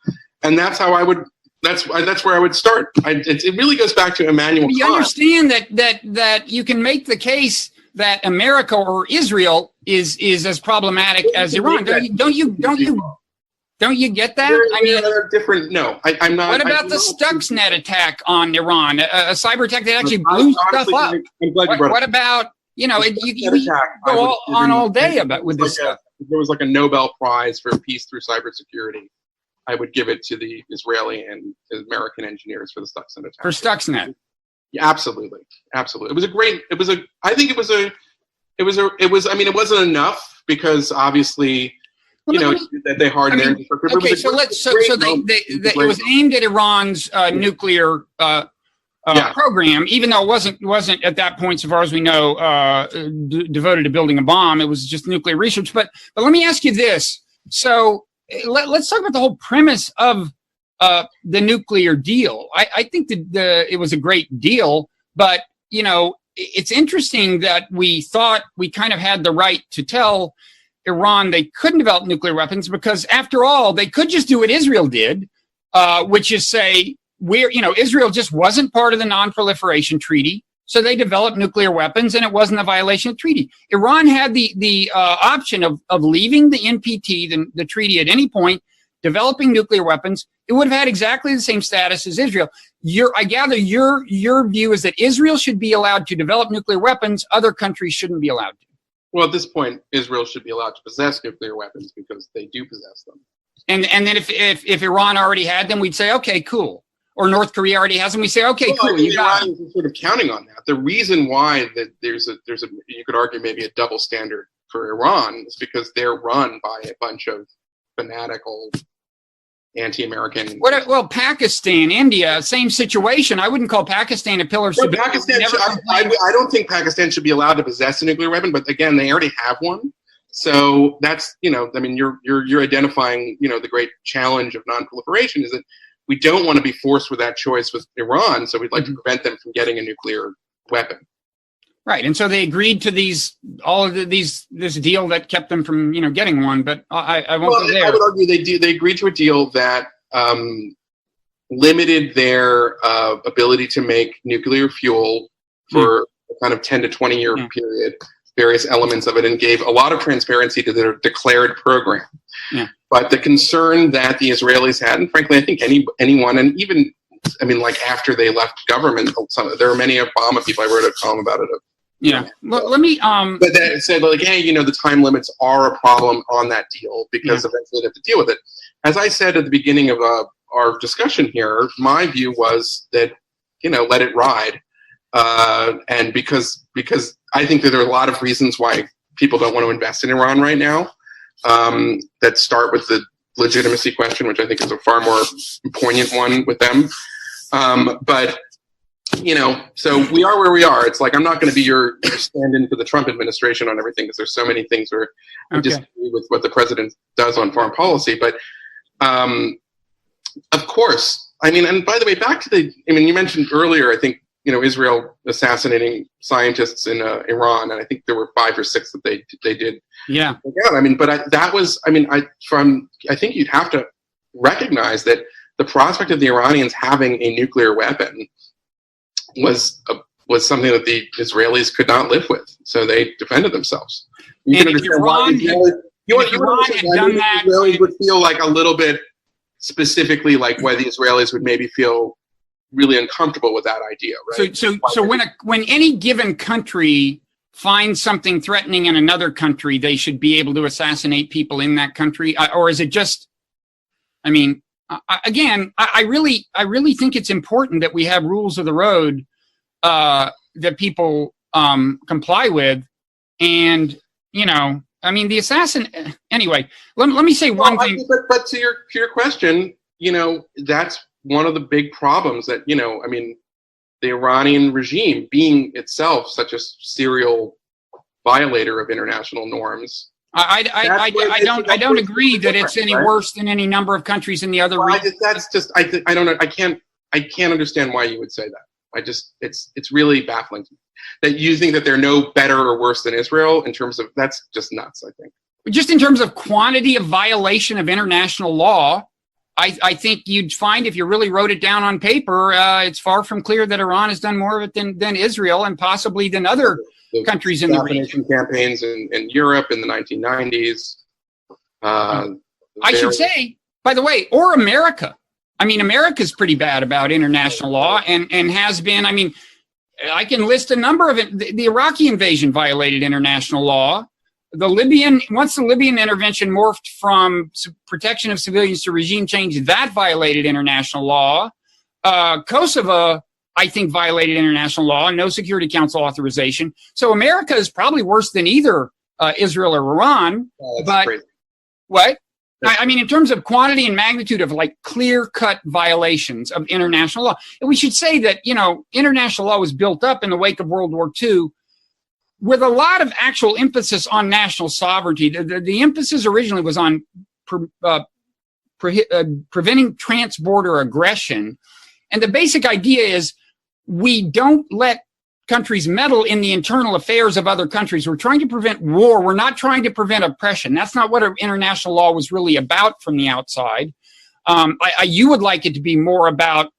And that's how I would. That's where I would start. It really goes back to Immanuel Kant. You understand that you can make the case that America or Israel is as problematic as Iran. Don't you get that? I mean, different. No, I'm not. What about the Stuxnet attack on Iran? A cyber attack that actually blew stuff up. I'm glad you brought it. What about you go on all day with this stuff? If there was like a Nobel Prize for peace through cybersecurity, I would give it to the Israeli and American engineers for the Stuxnet attack. For Stuxnet. Yeah, absolutely. I mean, it wasn't enough because obviously, that they hardened their infrastructure. Okay, it was aimed at Iran's nuclear program, even though it wasn't at that point, so far as we know, devoted to building a bomb. It was just nuclear research. But let me ask you this. So let's talk about the whole premise of the nuclear deal. I think that it was a great deal, but it's interesting that we thought we kind of had the right to tell Iran they couldn't develop nuclear weapons because, after all, they could just do what Israel did, which is say Israel just wasn't part of the non-proliferation treaty, so they developed nuclear weapons, and it wasn't a violation of the treaty. Iran had the option of leaving the NPT, the treaty, at any point, developing nuclear weapons. It would have had exactly the same status as Israel. I gather your view is that Israel should be allowed to develop nuclear weapons. Other countries shouldn't be allowed to. Well, at this point, Israel should be allowed to possess nuclear weapons because they do possess them. And then if Iran already had them, we'd say, okay, cool. Or North Korea already has them, we say, okay, cool. The Iranians are sort of counting on that. The reason why that there's a you could argue maybe a double standard for Iran is because they're run by a bunch of fanatical anti-American. Well, Pakistan, India, same situation. I wouldn't call Pakistan a pillar of stability. I don't think Pakistan should be allowed to possess a nuclear weapon, but again, they already have one. So that's, I mean, you're identifying, the great challenge of non-proliferation is that we don't want to be forced with that choice with Iran, so we'd like to prevent them from getting a nuclear weapon. Right, and so they agreed to this deal that kept them from, getting one. But I won't go there. I would argue they agreed to a deal that limited their ability to make nuclear fuel for a kind of 10 to 20 year period, various elements of it, and gave a lot of transparency to their declared program. Yeah. But the concern that the Israelis had, and frankly, I think anyone, and even, like after they left government, there are many Obama people. I wrote a column about it. Yeah. Let me. But that said, hey, the time limits are a problem on that deal because eventually they have to deal with it. As I said at the beginning of our discussion here, my view was that let it ride, and because I think that there are a lot of reasons why people don't want to invest in Iran right now. That start with the legitimacy question, which I think is a far more poignant one with them. But so we are where we are. It's like I'm not going to be your stand-in for the Trump administration on everything because there's so many things where I disagree with what the president does on foreign policy. But of course, and by the way, back to you mentioned earlier, I think, Israel assassinating scientists in Iran, and I think there were 5 or 6 that they did. Yeah. But I think you'd have to recognize that the prospect of the Iranians having a nuclear weapon was something that the Israelis could not live with, so they defended themselves. Iran had done that, Israelis would feel like a little bit specifically like why the Israelis would maybe feel really uncomfortable with that idea, right? So when any given country finds something threatening in another country, they should be able to assassinate people in that country, or is it just? I really think it's important that we have rules of the road that people comply with, and the assassin. Anyway, let me say one thing. But to your question, that's one of the big problems that the Iranian regime being itself such a serial violator of international norms. I don't agree that it's any worse than any number of countries in the other regions. I don't know. I can't understand why you would say that. It's really baffling to me that you think that they're no better or worse than Israel in terms of, that's just nuts, I think. Just in terms of quantity of violation of international law, I think you'd find if you really wrote it down on paper, it's far from clear that Iran has done more of it than Israel and possibly than other countries in the region. Campaigns in Europe in the 1990s. I should say, by the way, or America. I mean, America's pretty bad about international law and has been. I mean, I can list a number of it. The Iraqi invasion violated international law. Once the Libyan intervention morphed from protection of civilians to regime change, that violated international law. Kosovo, I think, violated international law, no Security Council authorization. So America is probably worse than either Israel or Iran. Oh, but crazy. What? I mean, in terms of quantity and magnitude of like clear-cut violations of international law. And we should say that, international law was built up in the wake of World War II with a lot of actual emphasis on national sovereignty. The emphasis originally was on preventing trans-border aggression. And the basic idea is we don't let countries meddle in the internal affairs of other countries. We're trying to prevent war. We're not trying to prevent oppression. That's not what international law was really about from the outside. You would like it to be more about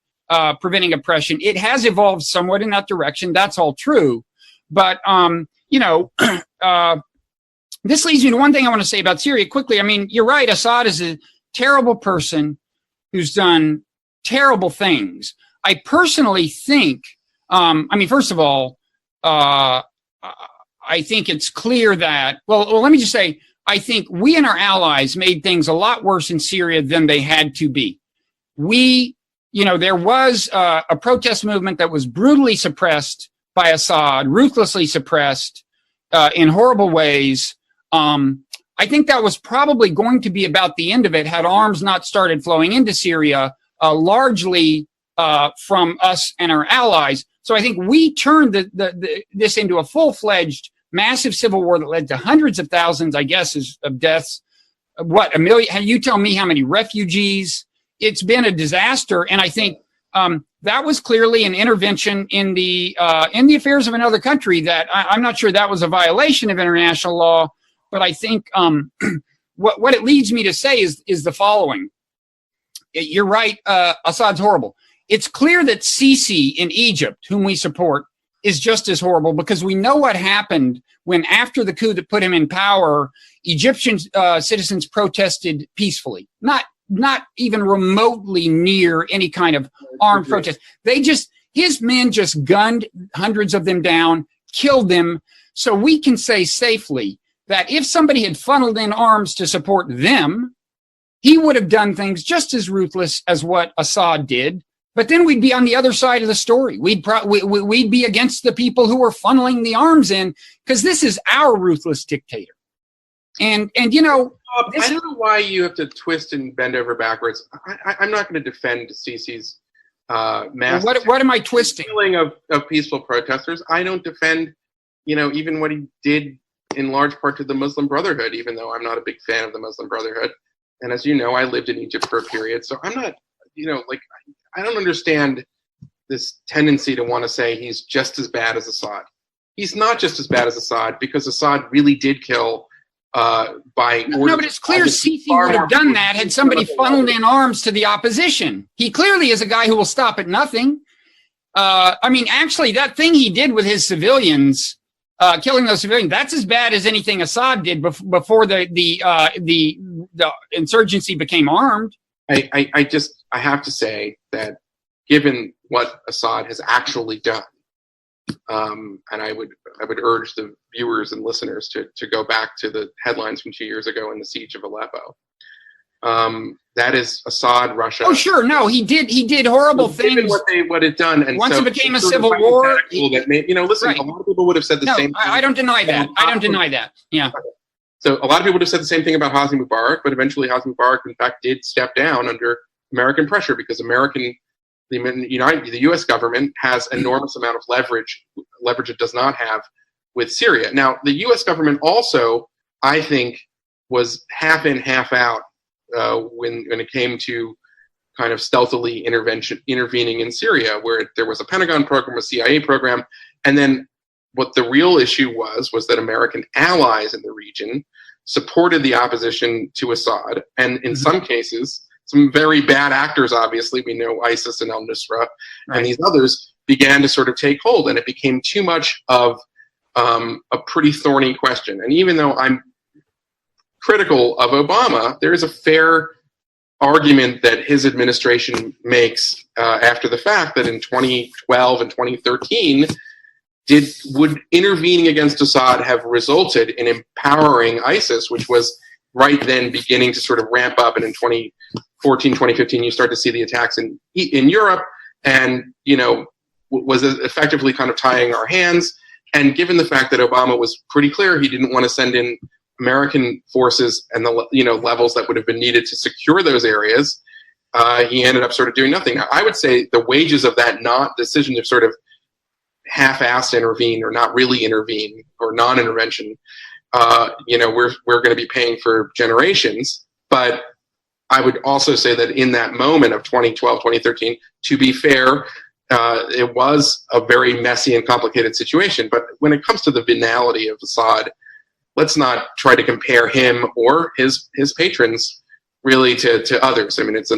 preventing oppression. It has evolved somewhat in that direction. That's all true. But, this leads me to one thing I want to say about Syria quickly. I mean, you're right. Assad is a terrible person who's done terrible things. I personally think, first of all, I think it's clear that, well, let me just say, I think we and our allies made things a lot worse in Syria than they had to be. There was a protest movement that was brutally suppressed by Assad, ruthlessly suppressed in horrible ways. I think that was probably going to be about the end of it had arms not started flowing into Syria, largely from us and our allies. So I think we turned this into a full-fledged, massive civil war that led to hundreds of thousands, I guess, of deaths. What, 1 million? You tell me how many refugees. It's been a disaster, and I think that was clearly an intervention in the affairs of another country. That I'm not sure that was a violation of international law, but I think what it leads me to say is the following. You're right. Assad's horrible. It's clear that Sisi in Egypt, whom we support, is just as horrible because we know what happened when, after the coup that put him in power, Egyptian citizens protested peacefully, not even remotely near any kind of armed protest. His men just gunned hundreds of them down, killed them. So we can say safely that if somebody had funneled in arms to support them, he would have done things just as ruthless as what Assad did. But then we'd be on the other side of the story. We'd be against the people who were funneling the arms in, because this is our ruthless dictator. And I don't know why you have to twist and bend over backwards. I'm not going to defend Sisi's mass. What am I twisting? Killing of peaceful protesters. I don't defend, even what he did in large part to the Muslim Brotherhood, even though I'm not a big fan of the Muslim Brotherhood. And as you know, I lived in Egypt for a period, so I'm not, I don't understand this tendency to want to say he's just as bad as Assad. He's not just as bad as Assad because Assad really did kill by order. No, but it's clear Sisi would have done that had somebody funneled in arms to the opposition. He clearly is a guy who will stop at nothing. Actually, that thing he did with his civilians, killing those civilians, that's as bad as anything Assad did before the insurgency became armed. I have to say that given what Assad has actually done, and I would urge the viewers and listeners to go back to the headlines from 2 years ago in the siege of Aleppo. That is Assad, Russia. Oh, sure. No, he did horrible things. What it done, and once so it became a civil war. Listen, right. A lot of people would have said the same thing. I don't deny that. I don't deny that. Yeah. So a lot of people would have said the same thing about Hosni Mubarak, but eventually Hosni Mubarak, in fact, did step down under American pressure because American the U.S. government has enormous amount of leverage it does not have with Syria. Now, the U.S. government also, I think, was half in, half out when it came to kind of stealthily intervening in Syria, where there was a Pentagon program, a CIA program, and then what the real issue was that American allies in the region supported the opposition to Assad, and in some cases, some very bad actors, obviously, we know ISIS and al-Nusra, and these others began to sort of take hold, and it became too much of a pretty thorny question. And even though I'm critical of Obama, there is a fair argument that his administration makes after the fact that in 2012 and 2013, would intervening against Assad have resulted in empowering ISIS, which was right then beginning to sort of ramp up, and in 2014, 2015, you start to see the attacks in Europe, and was effectively kind of tying our hands. And given the fact that Obama was pretty clear he didn't want to send in American forces and the levels that would have been needed to secure those areas, he ended up sort of doing nothing. Now, I would say the wages of that decision to sort of half-assed intervene or not really intervene or non-intervention, we're going to be paying for generations. But I would also say that in that moment of 2012, 2013, to be fair, it was a very messy and complicated situation. But when it comes to the venality of Assad, let's not try to compare him or his patrons really to others. I mean, it's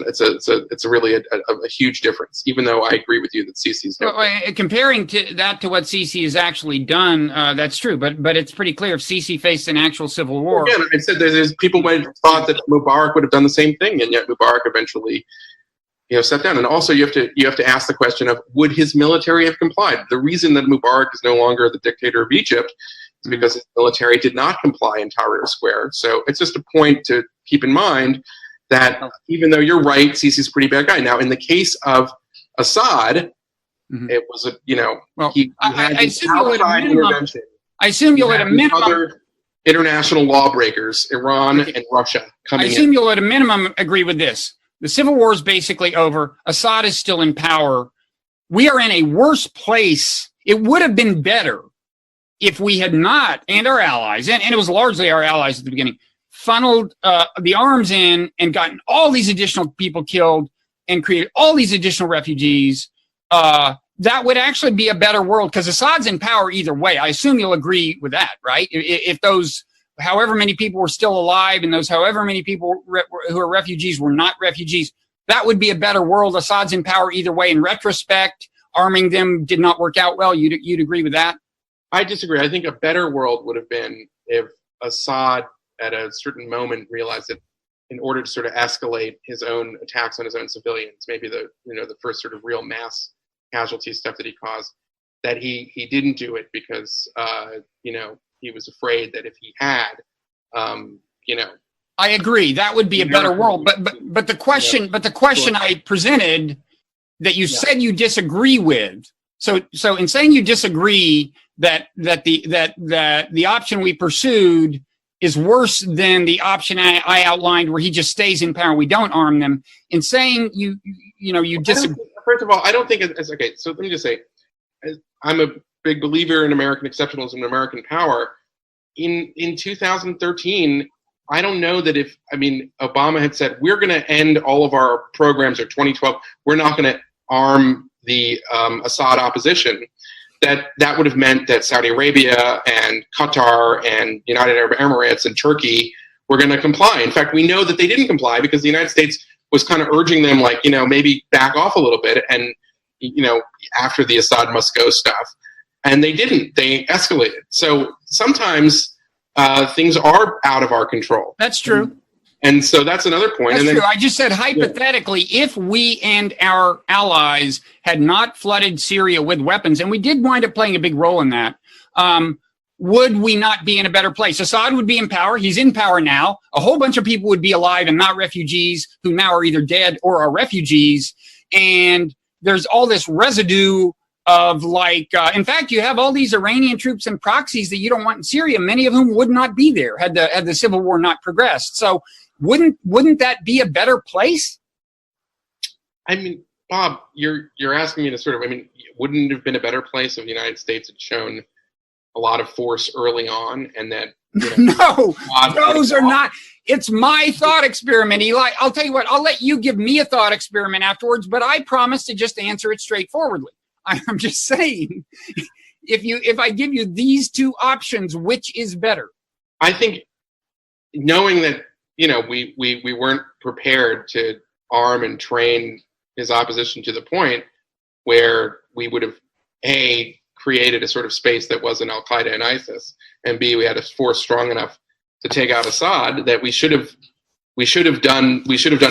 really a huge difference. Even though I agree with you that Sisi's comparing that to what Sisi has actually done, that's true. But it's pretty clear if Sisi faced an actual civil war. Again, I said there's people might have thought that Mubarak would have done the same thing, and yet Mubarak eventually stepped down. And also you have to ask the question of, would his military have complied? The reason that Mubarak is no longer the dictator of Egypt is because his military did not comply in Tahrir Square. So it's just a point to keep in mind that even though you're right, Sisi's a pretty bad guy. Now, in the case of Assad, it was he had outside intervention. I assume you'll at a minimum other international lawbreakers, Iran and Russia, coming in. I assume you'll at a minimum agree with this. The civil war is basically over. Assad is still in power. We are in a worse place. It would have been better if we had not, and our allies, and it was largely our allies at the beginning, funneled the arms in and gotten all these additional people killed and created all these additional refugees. That would actually be a better world, because Assad's in power either way. I assume you'll agree with that, right? If those however many people were still alive and those however many people who are refugees were not refugees, that would be a better world. Assad's in power either way. In retrospect, arming them did not work out well. You'd agree with that? I disagree. I think a better world would have been if Assad at a certain moment realized that in order to sort of escalate his own attacks on his own civilians, maybe the first sort of real mass casualty stuff that he caused, that he didn't do it because he was afraid that if he had, I agree. That would be a better world. But the question I presented that you said you disagree with. So in saying you disagree that the option we pursued is worse than the option I outlined, where he just stays in power and we don't arm them. In saying you disagree. First of all, I don't think it's okay. So let me just say, I'm a big believer in American exceptionalism and American power. In 2013, I don't know that Obama had said, we're going to end all of our programs, or 2012, we're not going to arm the Assad opposition, that would have meant that Saudi Arabia and Qatar and United Arab Emirates and Turkey were going to comply. In fact, we know that they didn't comply because the United States was kind of urging them, maybe back off a little bit, and after the Assad must go stuff. And they didn't. They escalated. So sometimes things are out of our control. That's true. And so that's another point. That's true. I just said hypothetically, if we and our allies had not flooded Syria with weapons, and we did wind up playing a big role in that, would we not be in a better place? Assad would be in power. He's in power now. A whole bunch of people would be alive and not refugees, who now are either dead or are refugees. And there's all this residue of in fact, you have all these Iranian troops and proxies that you don't want in Syria, many of whom would not be there had the civil war not progressed. So wouldn't that be a better place? I mean, Bob, you're asking me to sort of, I mean, wouldn't it have been a better place if the United States had shown a lot of force early on, and that, no, those are not. It's my thought experiment, Eli. I'll tell you what, I'll let you give me a thought experiment afterwards, but I promise to just answer it straightforwardly. I'm just saying, if I give you these two options, which is better? I think knowing that, we weren't prepared to arm and train his opposition to the point where we would have, A, created a sort of space that wasn't Al-Qaeda and ISIS, and B, we had a force strong enough to take out Assad, that we should have done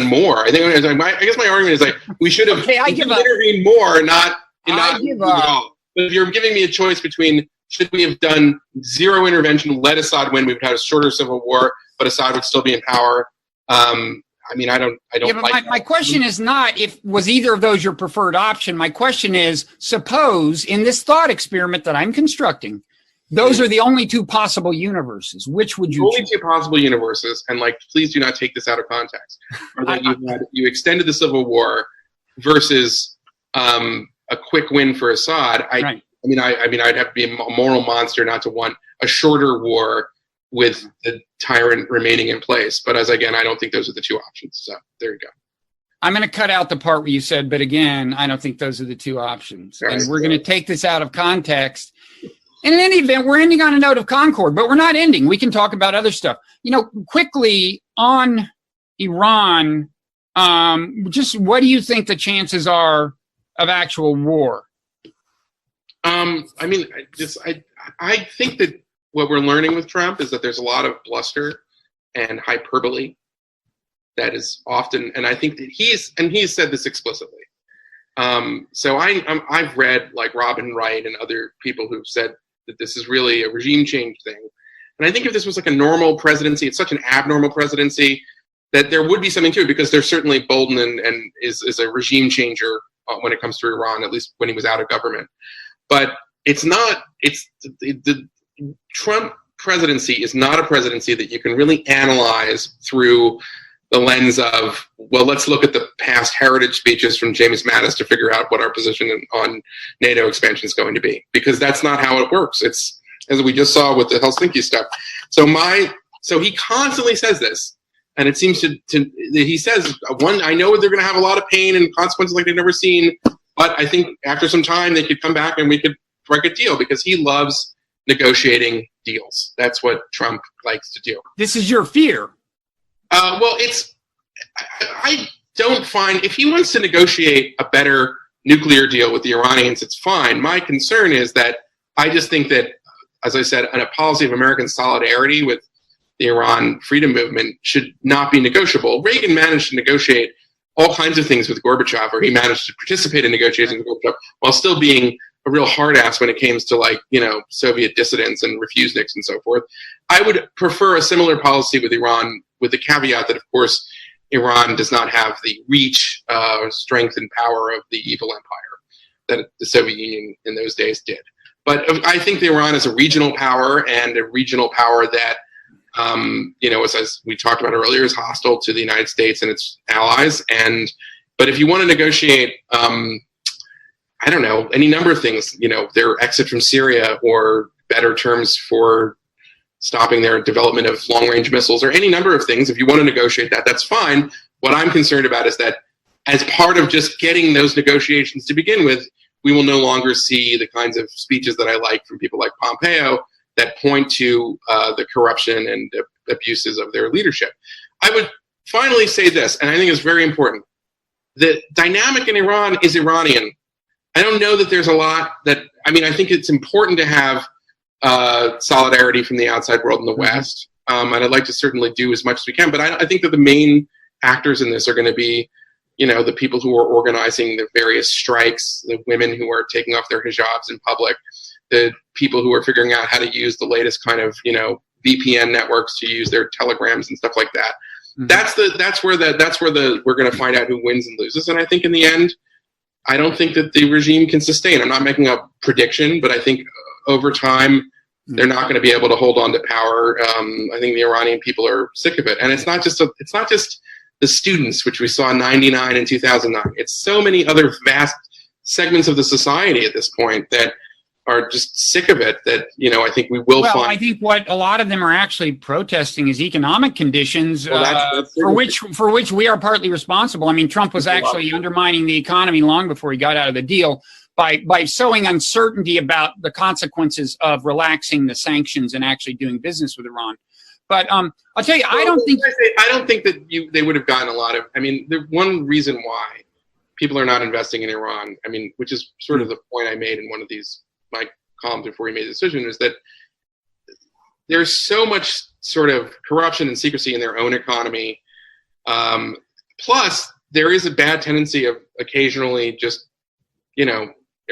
more. I guess my argument is like, we should have intervened more, not at all. But if you're giving me a choice between, should we have done zero intervention, let Assad win, we would have had a shorter civil war, but Assad would still be in power. I don't like my question is not was either of those your preferred option. My question is, suppose in this thought experiment that I'm constructing, those are the only two possible universes. Which would you choose? Only two possible universes, and please do not take this out of context, are that you extended the civil war versus a quick win for Assad. I'd have to be a moral monster not to want a shorter war with the tyrant remaining in place. But I don't think those are the two options. So there you go. I'm going to cut out the part where you said, but again, I don't think those are the two options. Right. And we're going to take this out of context. And in any event, we're ending on a note of concord, but we're not ending. We can talk about other stuff. Quickly on Iran, just what do you think the chances are of actual war? I think that what we're learning with Trump is that there's a lot of bluster and hyperbole that is often, and I think that he's said this explicitly. So I've read like Robin Wright and other people who've said that this is really a regime change thing. And I think if this was like a normal presidency, it's such an abnormal presidency that there would be something to it, because there's certainly Bolton and is a regime changer when it comes to Iran, at least when he was out of government. But the Trump presidency is not a presidency that you can really analyze through the lens of, well, let's look at the past heritage speeches from James Mattis to figure out what our position on NATO expansion is going to be, because that's not how it works. It's, as we just saw with the Helsinki stuff. So he constantly says this, and it seems he says, I know they're going to have a lot of pain and consequences like they've never seen, but I think after some time they could come back and we could strike a deal, because he loves negotiating deals. That's what Trump likes to do. This is your fear. I don't find, if he wants to negotiate a better nuclear deal with the Iranians, it's fine. My concern is that I just think that, as I said, a policy of American solidarity with the Iran freedom movement should not be negotiable. Reagan managed to negotiate all kinds of things with Gorbachev, or he managed to participate in negotiations with Gorbachev while still being a real hard ass when it came to Soviet dissidents and refuseniks and so forth. I would prefer a similar policy with Iran, with the caveat that, of course, Iran does not have the reach, strength, and power of the evil empire that the Soviet Union in those days did. But I think that Iran is a regional power, and a regional power that, as we talked about earlier, is hostile to the United States and its allies. But if you want to negotiate, any number of things, their exit from Syria, or better terms for stopping their development of long-range missiles, or any number of things, if you want to negotiate that, that's fine. What I'm concerned about is that as part of just getting those negotiations to begin with, we will no longer see the kinds of speeches that I like from people like Pompeo that point to the corruption and abuses of their leadership. I would finally say this, and I think it's very important. The dynamic in Iran is Iranian. I don't know that there's a lot that, I think it's important to have solidarity from the outside world in the West. And I'd like to certainly do as much as we can. But I think that the main actors in this are going to be, the people who are organizing the various strikes, the women who are taking off their hijabs in public, the people who are figuring out how to use the latest kind of, VPN networks to use their telegrams and stuff like that. Mm-hmm. That's where we're going to find out who wins and loses. And I think in the end, I don't think that the regime can sustain. I'm not making a prediction, but I think over time, they're not going to be able to hold on to power. I think the Iranian people are sick of it, and it's not just the students, which we saw in 99 and 2009. It's so many other vast segments of the society at this point that are just sick of it, that, I think we will find. I think what a lot of them are actually protesting is economic conditions, that's for which we are partly responsible. I mean, Trump was actually undermining the economy long before he got out of the deal by sowing uncertainty about the consequences of relaxing the sanctions and actually doing business with Iran. But I'll tell you, I don't think that they would have gotten a lot of. I mean, the one reason why people are not investing in Iran, I mean, which is sort of the point I made in one of my columns before we made the decision, is that there's so much sort of corruption and secrecy in their own economy. Plus, there is a bad tendency of occasionally just,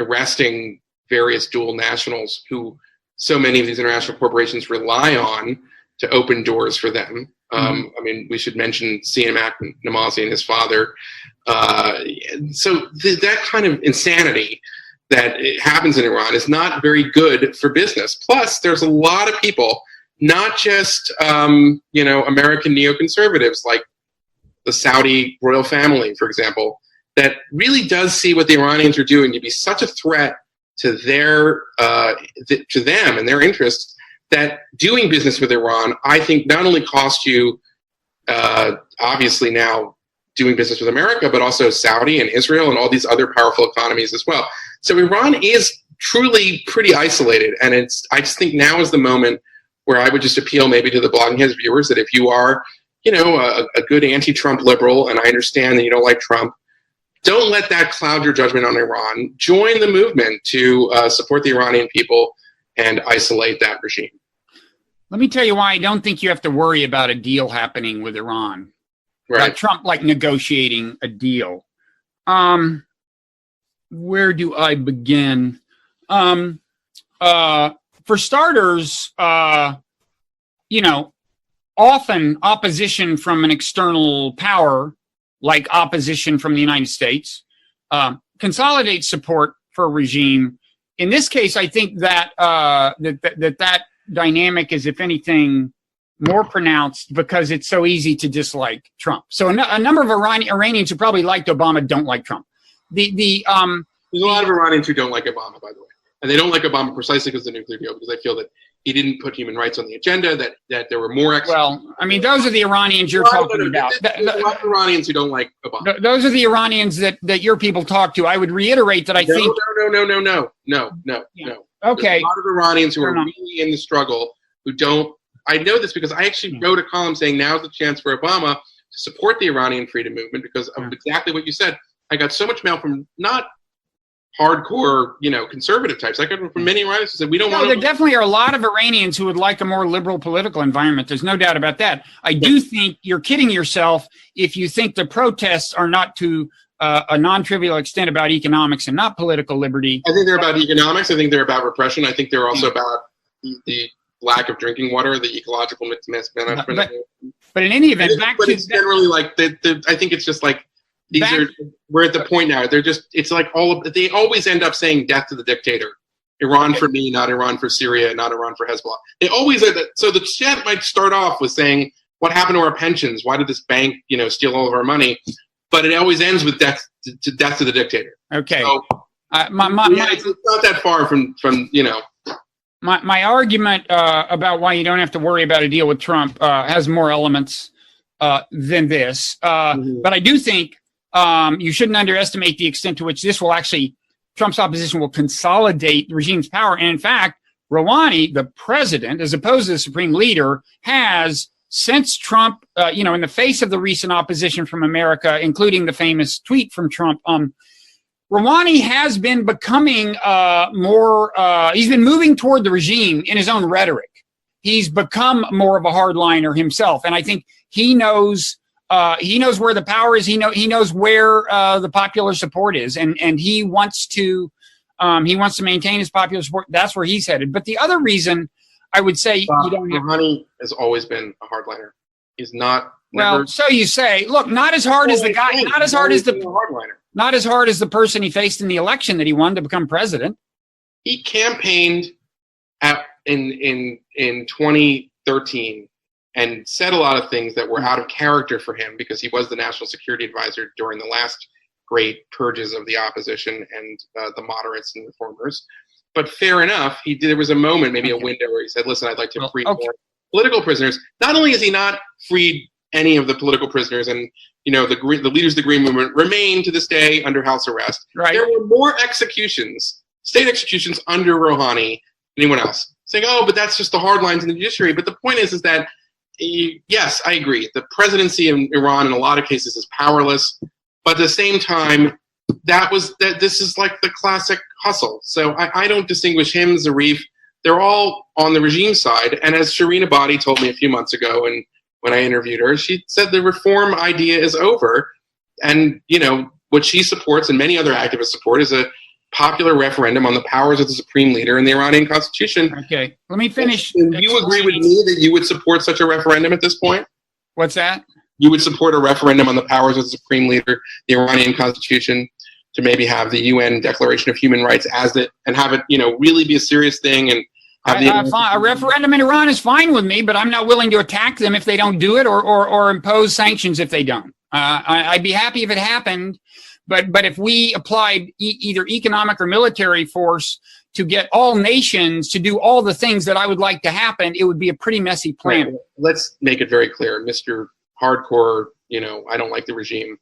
arresting various dual nationals who so many of these international corporations rely on to open doors for them. I mean, we should mention Siamak Namazi and his father. So that kind of insanity that happens in Iran is not very good for business. Plus, there's a lot of people, not just American neoconservatives like the Saudi royal family, for example, that really does see what the Iranians are doing to be such a threat to to them and their interests, that doing business with Iran, I think, not only costs you, obviously now doing business with America, but also Saudi and Israel and all these other powerful economies as well. So Iran is truly pretty isolated, and I just think now is the moment where I would just appeal maybe to the Blogging Heads viewers that if you are, a good anti-Trump liberal, and I understand that you don't like Trump, don't let that cloud your judgment on Iran. Join the movement to support the Iranian people and isolate that regime. Let me tell you why I don't think you have to worry about a deal happening with Iran. Right. Trump negotiating a deal. Where do I begin? For starters, often opposition from an external power, like opposition from the United States, consolidates support for a regime. In this case, I think that that dynamic is, if anything, more pronounced because it's so easy to dislike Trump. So a number of Iranians who probably liked Obama don't like Trump. There's a lot of Iranians who don't like Obama, by the way, and they don't like Obama precisely because of the nuclear deal, because they feel that he didn't put human rights on the agenda, that there were more. Well, I mean, those are the Iranians you're talking about. There's a lot of Iranians who don't like Obama. Those are the Iranians that your people talk to. I would reiterate that I think. No. Yeah. Okay. There's a lot of Iranians who are really in the struggle who don't. I know this because I actually wrote a column saying now's the chance for Obama to support the Iranian freedom movement because of exactly what you said. I got so much mail from not hardcore, conservative types. I got from many Iranians who said we don't want. There definitely are a lot of Iranians who would like a more liberal political environment. There's no doubt about that. I do think you're kidding yourself if you think the protests are not to a non-trivial extent about economics and not political liberty. I think they're about economics. I think they're about repression. I think they're also about the lack of drinking water, the ecological mismanagement. But in any event, it's generally like I think it's just like we're at the point now. It's like they always end up saying death to the dictator. Iran for me, not Iran for Syria, not Iran for Hezbollah. They always are that. So the chat might start off with saying, "What happened to our pensions? Why did this bank, steal all of our money?" But it always ends with death to the dictator. Okay. So, it's not that far from. My argument about why you don't have to worry about a deal with Trump has more elements than this. But I do think you shouldn't underestimate the extent to which Trump's opposition will consolidate the regime's power. And in fact, Rouhani, the president, as opposed to the supreme leader, has, since Trump, in the face of the recent opposition from America, including the famous tweet from Trump, Rouhani has been becoming he's been moving toward the regime in his own rhetoric. He's become more of a hardliner himself. And I think he knows where the power is. He knows where the popular support is. And he wants to maintain his popular support. That's where he's headed. But the other reason I would say Rouhani has always been a hardliner. He's not. Well, so you say, look, not as hard as the guy, not as hard as the hardliner. Not as hard as the person he faced in the election that he won to become president. He campaigned in 2013 and said a lot of things that were out of character for him because he was the national security advisor during the last great purges of the opposition and the moderates and reformers. But fair enough, there was a moment, maybe a window, where he said, listen, I'd like to free more political prisoners. Not only has he not freed any of the political prisoners, and the leaders of the Green Movement remain to this day under house arrest. Right. There were more executions, state executions under Rouhani than anyone else. Saying, oh, but that's just the hard lines in the judiciary. But the point is that, yes, I agree. The presidency in Iran in a lot of cases is powerless. But at the same time, this is like the classic hustle. So I don't distinguish him, Zarif. They're all on the regime side. And as Shireen Ebadi told me a few months ago, and when I interviewed her, she said the reform idea is over. And, what she supports and many other activists support is a popular referendum on the powers of the supreme leader in the Iranian constitution. Okay, let me finish. Do you agree with me that you would support such a referendum at this point? What's that? You would support a referendum on the powers of the supreme leader, the Iranian constitution, to maybe have the UN Declaration of Human Rights and have it, really be a serious thing and have a referendum in Iran is fine with me, but I'm not willing to attack them if they don't do it or impose sanctions if they don't. I'd be happy if it happened, but if we applied either economic or military force to get all nations to do all the things that I would like to happen, it would be a pretty messy plan. Right. Let's make it very clear, Mr. Hardcore, I don't like the regime.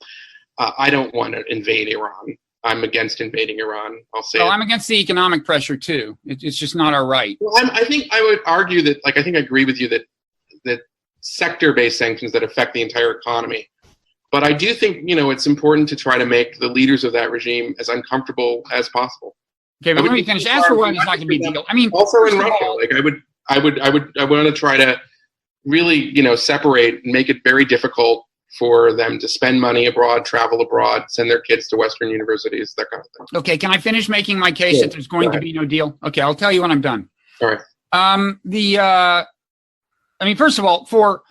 I don't want to invade Iran. I'm against invading Iran. I'll say. Well, I'm against the economic pressure too. It's just not our right. Well, I think I would argue that, I think I agree with you that sector-based sanctions that affect the entire economy. But I do think, it's important to try to make the leaders of that regime as uncomfortable as possible. Okay, but let me finish. As for one, it's not going to be a deal. I mean, also in Russia, I want to try to really, separate and make it very difficult for them to spend money abroad, travel abroad, send their kids to Western universities, that kind of thing. Okay, can I finish making my case that there's going to be no deal? Okay, I'll tell you when I'm done. All right. First of all, for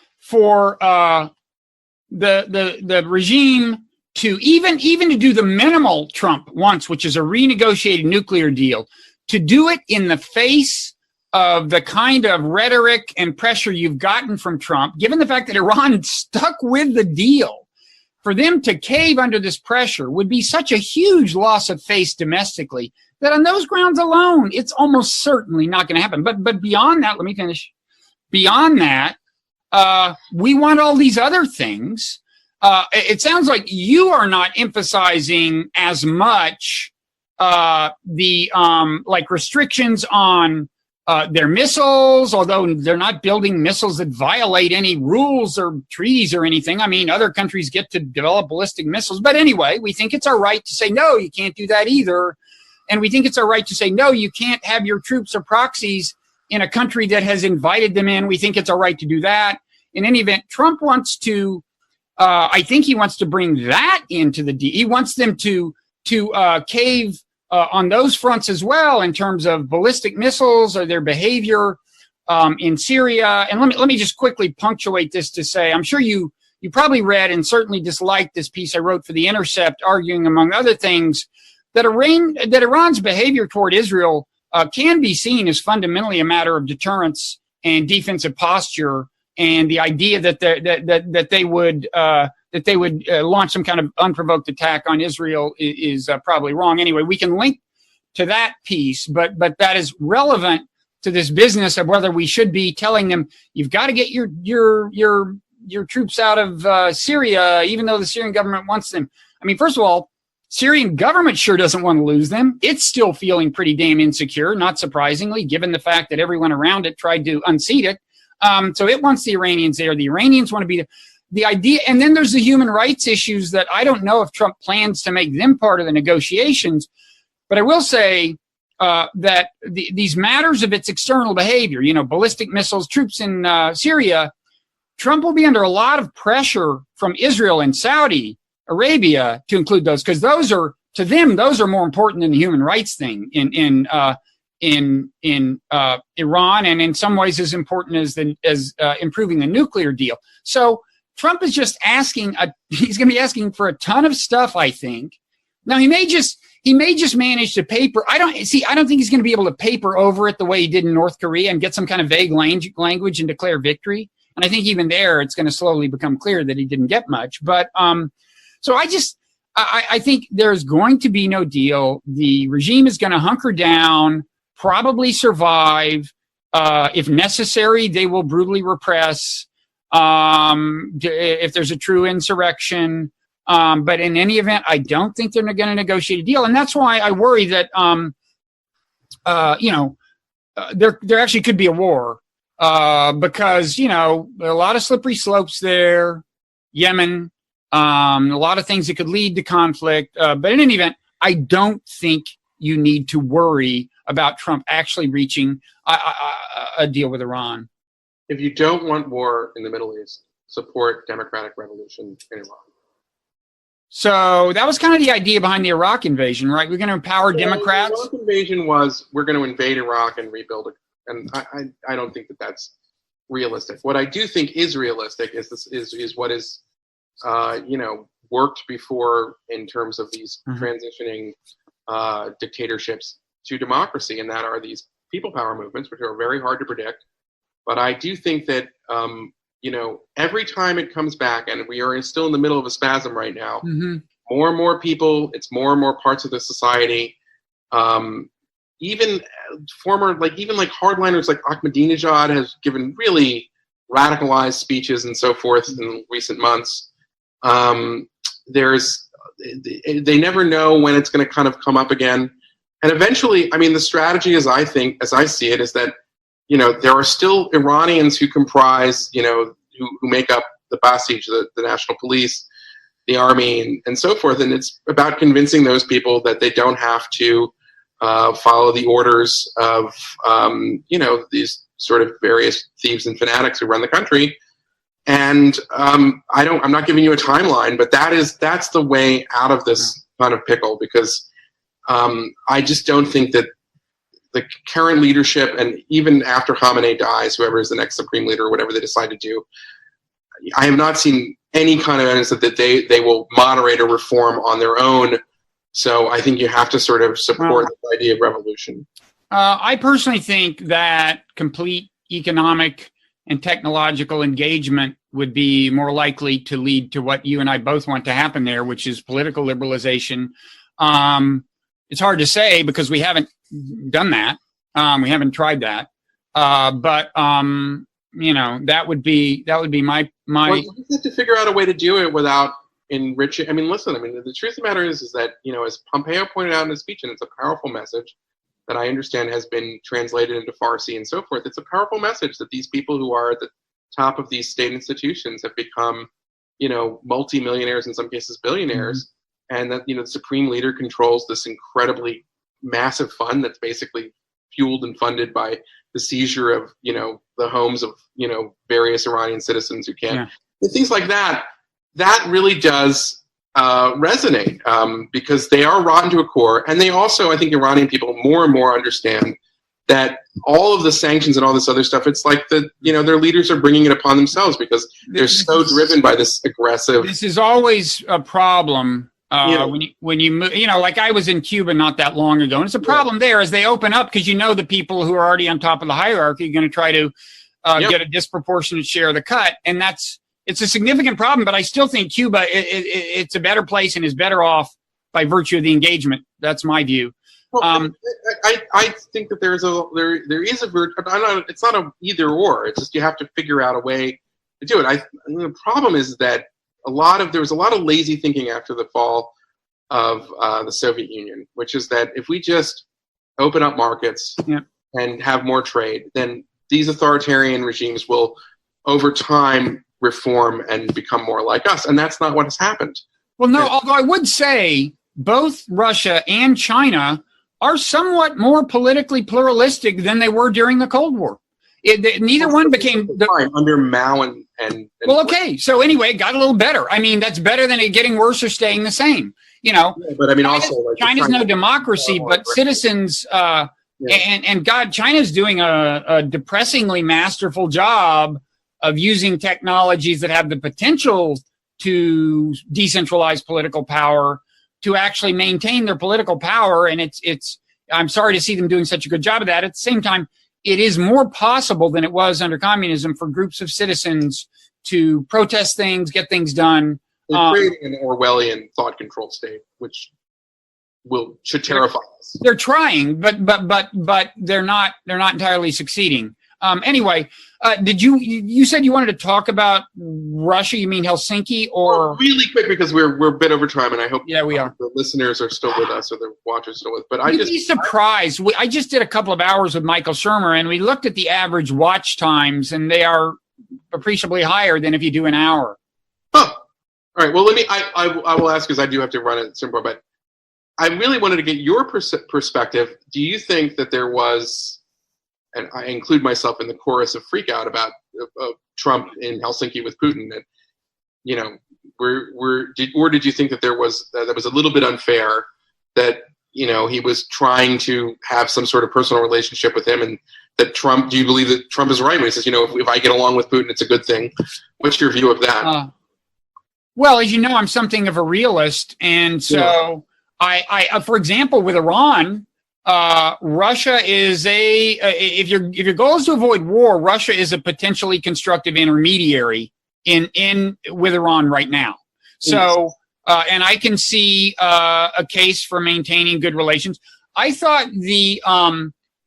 the regime to even to do the minimal Trump wants, which is a renegotiated nuclear deal, to do it in the face of the kind of rhetoric and pressure you've gotten from Trump, given the fact that Iran stuck with the deal, for them to cave under this pressure would be such a huge loss of face domestically that on those grounds alone, it's almost certainly not going to happen. But beyond that, let me finish. Beyond that, we want all these other things. It sounds like you are not emphasizing as much the restrictions on their missiles, although they're not building missiles that violate any rules or treaties or anything. I mean, other countries get to develop ballistic missiles. But anyway, we think it's our right to say, no, you can't do that either. And we think it's our right to say, no, you can't have your troops or proxies in a country that has invited them in. We think it's our right to do that. In any event, Trump wants to, I think he wants to bring that into the deal. He wants them to cave on those fronts as well, in terms of ballistic missiles or their behavior in Syria. And let me just quickly punctuate this to say, I'm sure you probably read and certainly disliked this piece I wrote for The Intercept, arguing, among other things, that Iran's behavior toward Israel can be seen as fundamentally a matter of deterrence and defensive posture, and the idea that they would launch some kind of unprovoked attack on Israel is probably wrong. Anyway, we can link to that piece, but that is relevant to this business of whether we should be telling them, you've got to get your troops out of Syria, even though the Syrian government wants them. I mean, first of all, Syrian government sure doesn't want to lose them. It's still feeling pretty damn insecure, not surprisingly, given the fact that everyone around it tried to unseat it. So it wants the Iranians there. The Iranians want to be the idea. And then there's the human rights issues that I don't know if Trump plans to make them part of the negotiations. But I will say that these matters of its external behavior, ballistic missiles, troops in Syria, Trump will be under a lot of pressure from Israel and Saudi Arabia to include those, because those are more important than the human rights thing in Iran, and in some ways as important as improving the nuclear deal. So Trump is just he's going to be asking for a ton of stuff, I think. Now he may just manage to paper. I don't think he's going to be able to paper over it the way he did in North Korea and get some kind of vague language and declare victory. And I think even there, it's going to slowly become clear that he didn't get much. But so I think there's going to be no deal. The regime is going to hunker down, probably survive. If necessary, they will brutally repress if there's a true insurrection. But in any event, I don't think they're going to negotiate a deal. And that's why I worry that, there actually could be a war because, there are a lot of slippery slopes there, Yemen, a lot of things that could lead to conflict. But in any event, I don't think you need to worry about Trump actually reaching a deal with Iran. If you don't want war in the Middle East, support democratic revolution in Iran. So that was kind of the idea behind the Iraq invasion, right? We're going to empower Democrats. The Iraq invasion was we're going to invade Iraq and rebuild it. And I don't think that that's realistic. What I do think is realistic is what is worked before in terms of these transitioning dictatorships to democracy, and that are these people power movements, which are very hard to predict. But I do think that every time it comes back, and we are still in the middle of a spasm right now, more and more people, it's more and more parts of the society, even hardliners like Ahmadinejad has given really radicalized speeches and so forth in recent months. They never know when it's going to kind of come up again. And eventually, I mean, the strategy, as I see it, is that, there are still Iranians who comprise, who make up the Basij, the national police, the army, and so forth. And it's about convincing those people that they don't have to follow the orders of, these sort of various thieves and fanatics who run the country. And I'm not giving you a timeline, but that's the way out of this kind of pickle, because I just don't think that the current leadership, and even after Khamenei dies, whoever is the next supreme leader or whatever they decide to do, I have not seen any kind of evidence that they will moderate or reform on their own. So I think you have to sort of support the idea of revolution. I personally think that complete economic and technological engagement would be more likely to lead to what you and I both want to happen there, which is political liberalization. It's hard to say because we haven't done that. We haven't tried that. But that would be my. Well, you have to figure out a way to do it without enriching. I mean, listen. I mean, the truth of the matter is that as Pompeo pointed out in his speech, and it's a powerful message that I understand has been translated into Farsi and so forth. It's a powerful message that these people who are at the top of these state institutions have become, multimillionaires, in some cases billionaires, and that the supreme leader controls this incredibly massive fund that's basically fueled and funded by the seizure of the homes of various Iranian citizens who can't. And things like that really does resonate because they are rotten to a core, and they also, I think, Iranian people more and more understand that all of the sanctions and all this other stuff, it's like their leaders are bringing it upon themselves because they're so driven by this aggressive. This is always a problem. When you move, like I was in Cuba not that long ago, and it's a problem there as they open up because the people who are already on top of the hierarchy are going to try to get a disproportionate share of the cut, and it's a significant problem. But I still think Cuba it's a better place and is better off by virtue of the engagement. That's my view. Well, I think that there is a virtue. It's not an either or. It's just you have to figure out a way to do it. The problem is that there was a lot of lazy thinking after the fall of the Soviet Union, which is that if we just open up markets and have more trade, then these authoritarian regimes will, over time, reform and become more like us. And that's not what has happened. Well, no, although I would say both Russia and China are somewhat more politically pluralistic than they were during the Cold War. Neither one became under Mao and well, okay. So anyway, it got a little better. I mean, that's better than it getting worse or staying the same. But I mean, China's no democracy, but citizens. And God, China's doing a depressingly masterful job of using technologies that have the potential to decentralize political power to actually maintain their political power. And it's. I'm sorry to see them doing such a good job of that. At the same time, it is more possible than it was under communism for groups of citizens to protest things, get things done. They're creating an Orwellian thought control state, which should terrify us. They're trying, but they're not entirely succeeding. Anyway, you said you wanted to talk about Russia? You mean Helsinki, or really quick, because we're a bit over time, and I hope we are. The listeners are still with us, or the watchers still with us. But You'd be surprised. I just did a couple of hours with Michael Shermer, and we looked at the average watch times, and they are appreciably higher than if you do an hour. Huh. All right. Well, I will ask, because I do have to run it some more, but I really wanted to get your perspective. Do you think that there was, and I include myself in the chorus of freak out about Trump in Helsinki with Putin, that, you know, or did you think that that was a little bit unfair, that, you know, he was trying to have some sort of personal relationship with him, and that Trump, do you believe that Trump is right when he says, you know, if I get along with Putin, it's a good thing? What's your view of that? Well, as you know, I'm something of a realist, and so I for example, with Iran, Russia is if your goal is to avoid war, Russia is a potentially constructive intermediary with Iran right now. So, and I can see a case for maintaining good relations. I thought the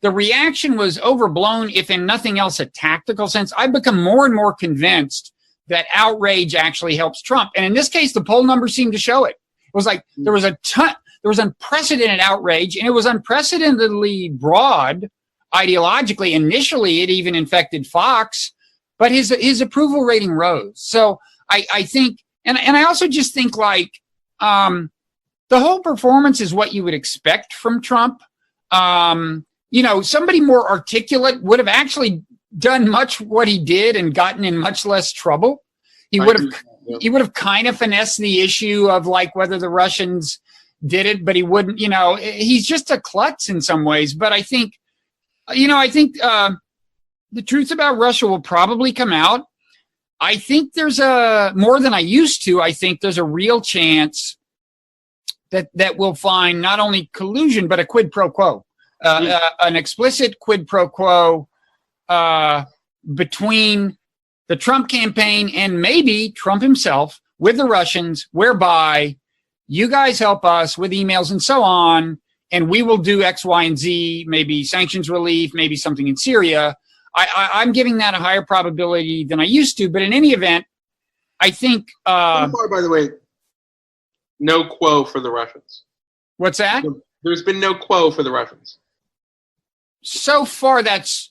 reaction was overblown, if in nothing else, a tactical sense. I've become more and more convinced that outrage actually helps Trump. And in this case, the poll numbers seem to show it. It was like there was unprecedented outrage, and it was unprecedentedly broad ideologically. Initially, it even infected Fox, but his approval rating rose. So I think, and I also just think, like, the whole performance is what you would expect from Trump. You know, somebody more articulate would have actually done much what he did and gotten in much less trouble. He would have kind of finessed the issue of, like, whether the Russians did it, but he wouldn't, you know, he's just a klutz in some ways. But I think, the truth about Russia will probably come out. I think there's more than I used to. I think there's a real chance that we'll find not only collusion, but a quid pro quo, an explicit quid pro quo between the Trump campaign and maybe Trump himself with the Russians, whereby you guys help us with emails and so on, and we will do X, Y, and Z, maybe sanctions relief, maybe something in Syria. I'm giving that a higher probability than I used to, but in any event, I think... so far, by the way, no quo for the Russians. What's that? There's been no quo for the Russians. So far, that's...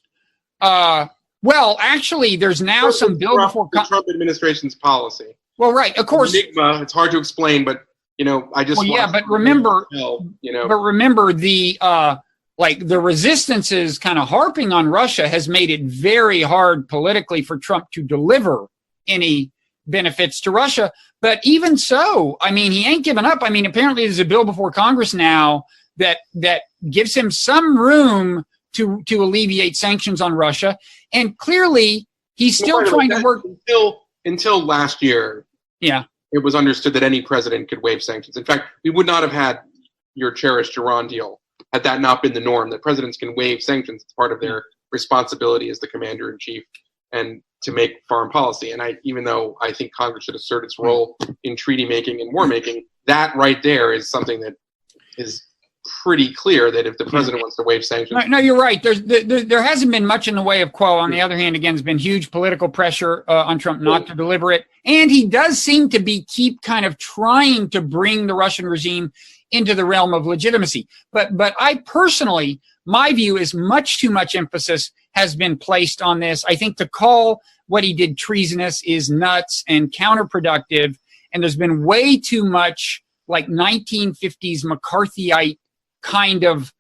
well, actually, there's now some bill before... The Trump administration's policy. Well, right, of course... Enigma, it's hard to explain, but, you know, I just... Well, yeah, but remember... But remember, the resistance is kind of harping on Russia has made it very hard politically for Trump to deliver any benefits to Russia. But even so, I mean, he ain't given up. I mean, apparently there's a bill before Congress now that gives him some room to alleviate sanctions on Russia. And clearly, he's still trying to work... Until last year, yeah, it was understood that any president could waive sanctions. In fact, we would not have had your cherished Iran deal had that not been the norm, that presidents can waive sanctions. It's part of their responsibility as the commander-in-chief and to make foreign policy. And even though I think Congress should assert its role in treaty making and war making, that right there is something that is pretty clear, that if the president wants to waive sanctions... No, you're right. There hasn't been much in the way of quo. On the other hand, again, there's been huge political pressure on Trump not to deliver it. And he does seem to keep kind of trying to bring the Russian regime into the realm of legitimacy. But I personally, my view is much too much emphasis has been placed on this. I think to call what he did treasonous is nuts and counterproductive. And there's been way too much like 1950s McCarthyite kind of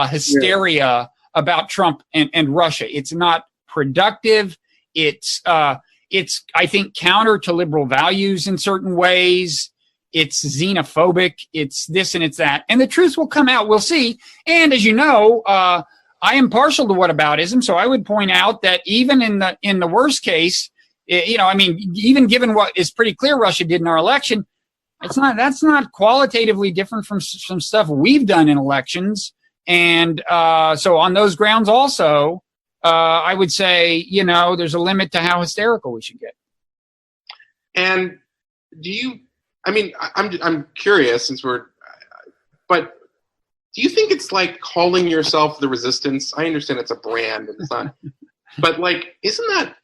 hysteria about Trump and Russia. It's not productive. It's I think counter to liberal values in certain ways. It's xenophobic. It's this and it's that. And the truth will come out. We'll see. And as you know, I am partial to whataboutism. So I would point out that even in the worst case, I mean, even given what is pretty clear Russia did in our election, that's not qualitatively different from some stuff we've done in elections. And so on those grounds also, I would say, there's a limit to how hysterical we should get. And I'm curious but do you think it's like calling yourself the resistance? I understand it's a brand and it's not, but like, isn't that,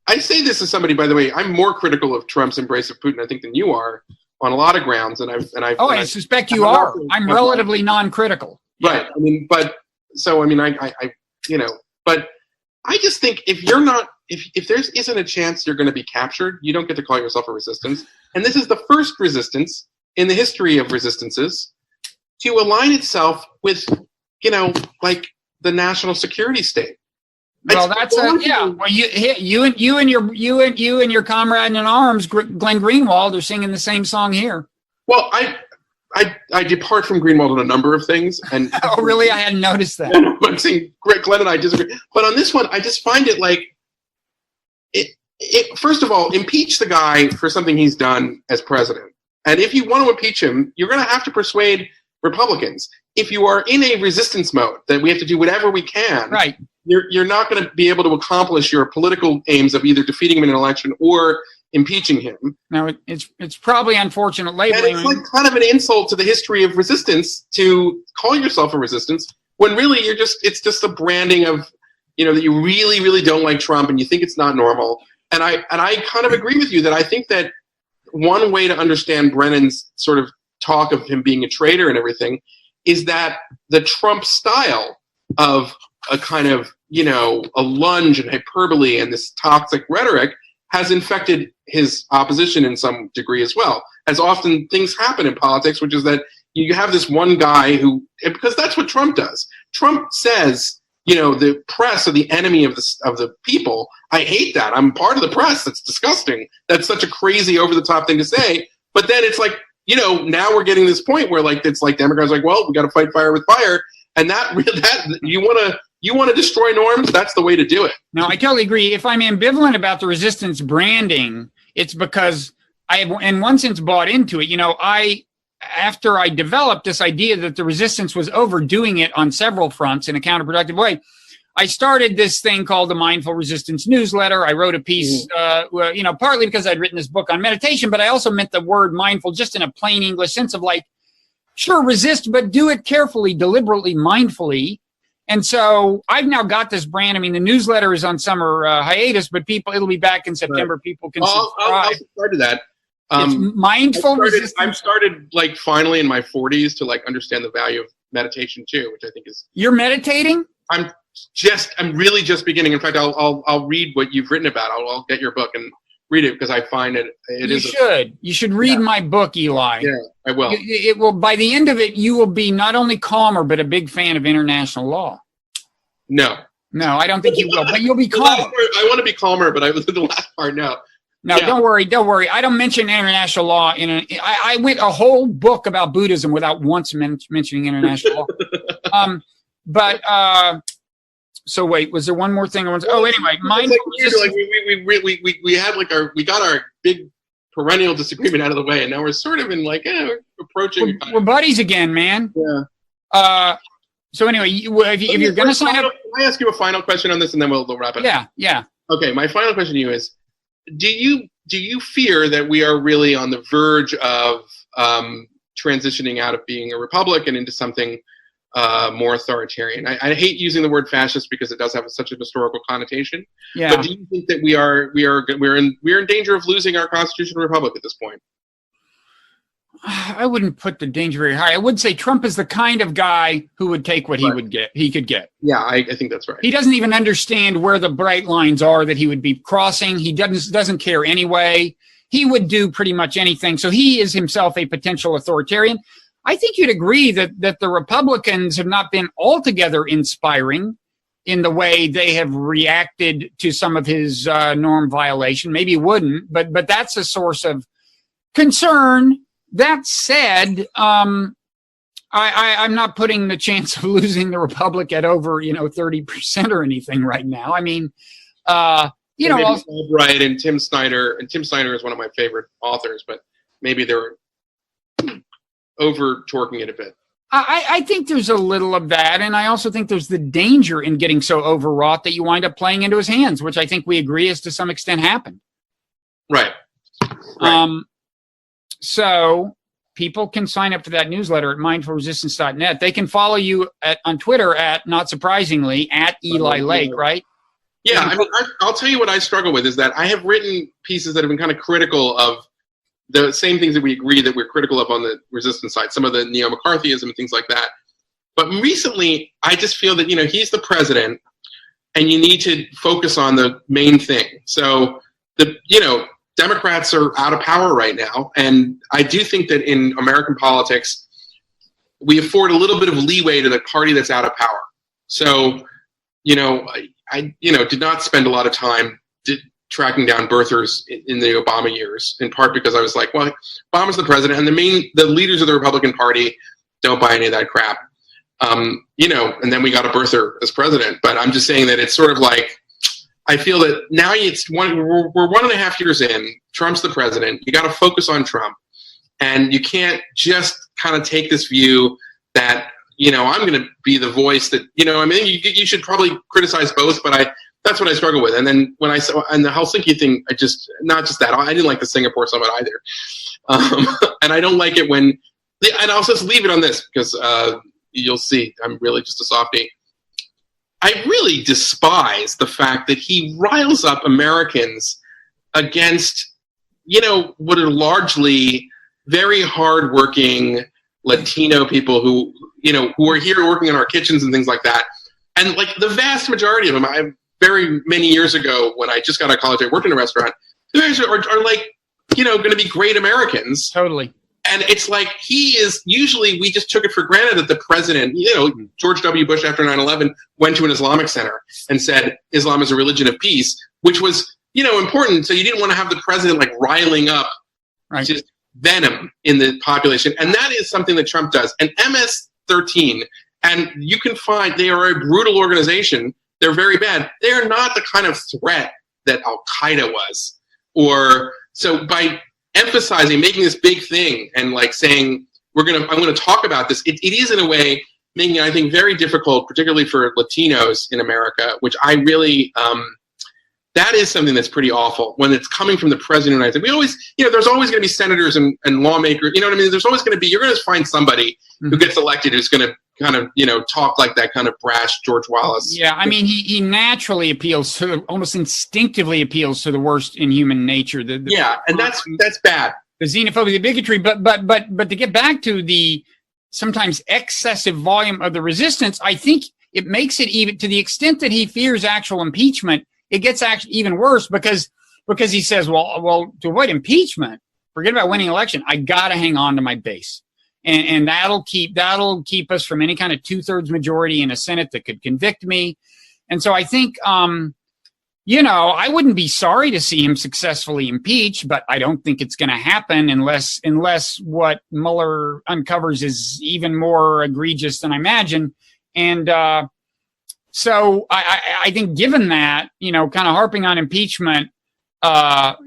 I say this as somebody, by the way, I'm more critical of Trump's embrace of Putin, I think, than you are on a lot of grounds. I suspect you are. I'm relatively non-critical. Right. But I just think if there isn't a chance you're going to be captured, you don't get to call yourself a resistance. And this is the first resistance in the history of resistances to align itself with, like the national security state. Well, that's yeah. Well, you and your comrade in arms, Glenn Greenwald, are singing the same song here. Well, I depart from Greenwald on a number of things, and oh, really? I hadn't noticed that. I'm saying Glenn and I disagree, but on this one, I just find it like it. First of all, impeach the guy for something he's done as president, and if you want to impeach him, you're going to have to persuade Republicans. If you are in a resistance mode, that we have to do whatever we can, right? You're not going to be able to accomplish your political aims of either defeating him in an election or impeaching him. Now, it's probably unfortunate labeling. And it's like kind of an insult to the history of resistance to call yourself a resistance when really it's just a branding of, that you really, really don't like Trump and you think it's not normal. And I kind of agree with you that I think that one way to understand Brennan's sort of talk of him being a traitor and everything is that the Trump style of a kind of, a lunge and hyperbole and this toxic rhetoric has infected his opposition in some degree as well. As often things happen in politics, which is that you have this one guy who, because that's what Trump does. Trump says, the press are the enemy of the people. I hate that. I'm part of the press. That's disgusting. That's such a crazy over the top thing to say. But then it's like, now we're getting this point where like, it's like Democrats are like, well, we got to fight fire with fire. And that you want to destroy norms, that's the way to do it. No, I totally agree. If I'm ambivalent about the resistance branding, it's because I have, in one sense, bought into it. After I developed this idea that the resistance was overdoing it on several fronts in a counterproductive way, I started this thing called the Mindful Resistance newsletter. I wrote a piece, partly because I'd written this book on meditation, but I also meant the word mindful just in a plain English sense of like, sure, resist, but do it carefully, deliberately, mindfully. And so I've now got this brand. I mean, the newsletter is on summer hiatus, but it'll be back in September. Right. People can subscribe. I'll subscribe to that. It's mindful resistance. I've started like finally in my 40s to like understand the value of meditation too, which I think is. You're meditating? I'm really just beginning. In fact, I'll read what you've written about. I'll get your book and read it because I find you should read my book, Eli. Yeah, I will. It will. By the end of it, you will be not only calmer but a big fan of international law. No, I don't think you will, but you'll be calmer. I want to be calmer, but the last part, no. No, yeah. Don't worry. I don't mention international law. I went a whole book about Buddhism without once mentioning international law. So wait, was there one more thing I wanted to, anyway, mindful resistance. We got our big perennial disagreement out of the way, and now we're sort of in we're approaching. We're buddies again, man. Yeah. So anyway, if you're going to sign up. Can I ask you a final question on this, and then we'll wrap it up? Yeah. Okay, my final question to you is, do you fear that we are really on the verge of transitioning out of being a republic and into something more authoritarian? I hate using the word fascist because it does have such a historical connotation. Yeah. But do you think that we're in danger of losing our constitutional republic at this point? I wouldn't put the danger very high. I would say Trump is the kind of guy who would take what he could get. Yeah, I think that's right. He doesn't even understand where the bright lines are that he would be crossing. He doesn't care anyway. He would do pretty much anything. So he is himself a potential authoritarian. I think you'd agree that the Republicans have not been altogether inspiring in the way they have reacted to some of his norm violation. Maybe you wouldn't, but that's a source of concern. That said, I'm not putting the chance of losing the republic at over 30% or anything right now. I mean, Wright and Tim Snyder, is one of my favorite authors, but maybe they're over torquing it a bit. I think there's a little of that, and I also think there's the danger in getting so overwrought that you wind up playing into his hands, which I think we agree has to some extent happened. Right. So people can sign up for that newsletter at mindfulresistance.net. They can follow you on Twitter at, not surprisingly, at Eli Lake, right? Yeah, I mean, I'll tell you what I struggle with is that I have written pieces that have been kind of critical of the same things that we agree that we're critical of on the resistance side, some of the neo-McCarthyism and things like that. But recently, I just feel that, he's the president, and you need to focus on the main thing. So, Democrats are out of power right now, and I do think that in American politics, we afford a little bit of leeway to the party that's out of power. So, I did not spend a lot of time tracking down birthers in the Obama years, in part because I was like, well, Obama's the president, and the leaders of the Republican Party don't buy any of that crap. And then we got a birther as president. But I'm just saying that it's sort of like, I feel that now we're 1.5 years in, Trump's the president, you got to focus on Trump. And you can't just kind of take this view that, I'm going to be the voice that, you should probably criticize both, but that's what I struggle with. And then when I saw, and the Helsinki thing, not just that, I didn't like the Singapore summit either. And I don't like it and I'll just leave it on this because you'll see, I'm really just a softie. I really despise the fact that he riles up Americans against, what are largely very hardworking Latino people who are here working in our kitchens and things like that. And like the vast majority of them, very many years ago when I just got out of college, I worked in a restaurant. The guys are like, going to be great Americans. Totally. And it's like usually we just took it for granted that the president, George W. Bush after 9/11 went to an Islamic center and said Islam is a religion of peace, which was, important. So you didn't want to have the president like riling up just venom in the population. And that is something that Trump does. And MS-13, and you can find they are a brutal organization. They're very bad. They are not the kind of threat that Al-Qaeda was. So by emphasizing, making this big thing and like saying, I'm going to talk about this, it is in a way making it, I think, very difficult, particularly for Latinos in America, which I really, that is something that's pretty awful when it's coming from the president of the United States. We always, there's always going to be senators and lawmakers, you're going to find somebody who gets elected who's going to kind of, talk like that kind of brash George Wallace. Yeah, I mean, he naturally appeals to, almost instinctively appeals to the worst in human nature. And that's bad. The xenophobia, the bigotry, but to get back to the sometimes excessive volume of the resistance, I think it makes it even, to the extent that he fears actual impeachment, it gets actually even worse because he says, well, to avoid impeachment, forget about winning election, I got to hang on to my base. And that'll keep us from any kind of 2/3 majority in a Senate that could convict me. And so I think, I wouldn't be sorry to see him successfully impeached, but I don't think it's going to happen unless what Mueller uncovers is even more egregious than I imagine. And so I think given that, kind of harping on impeachment,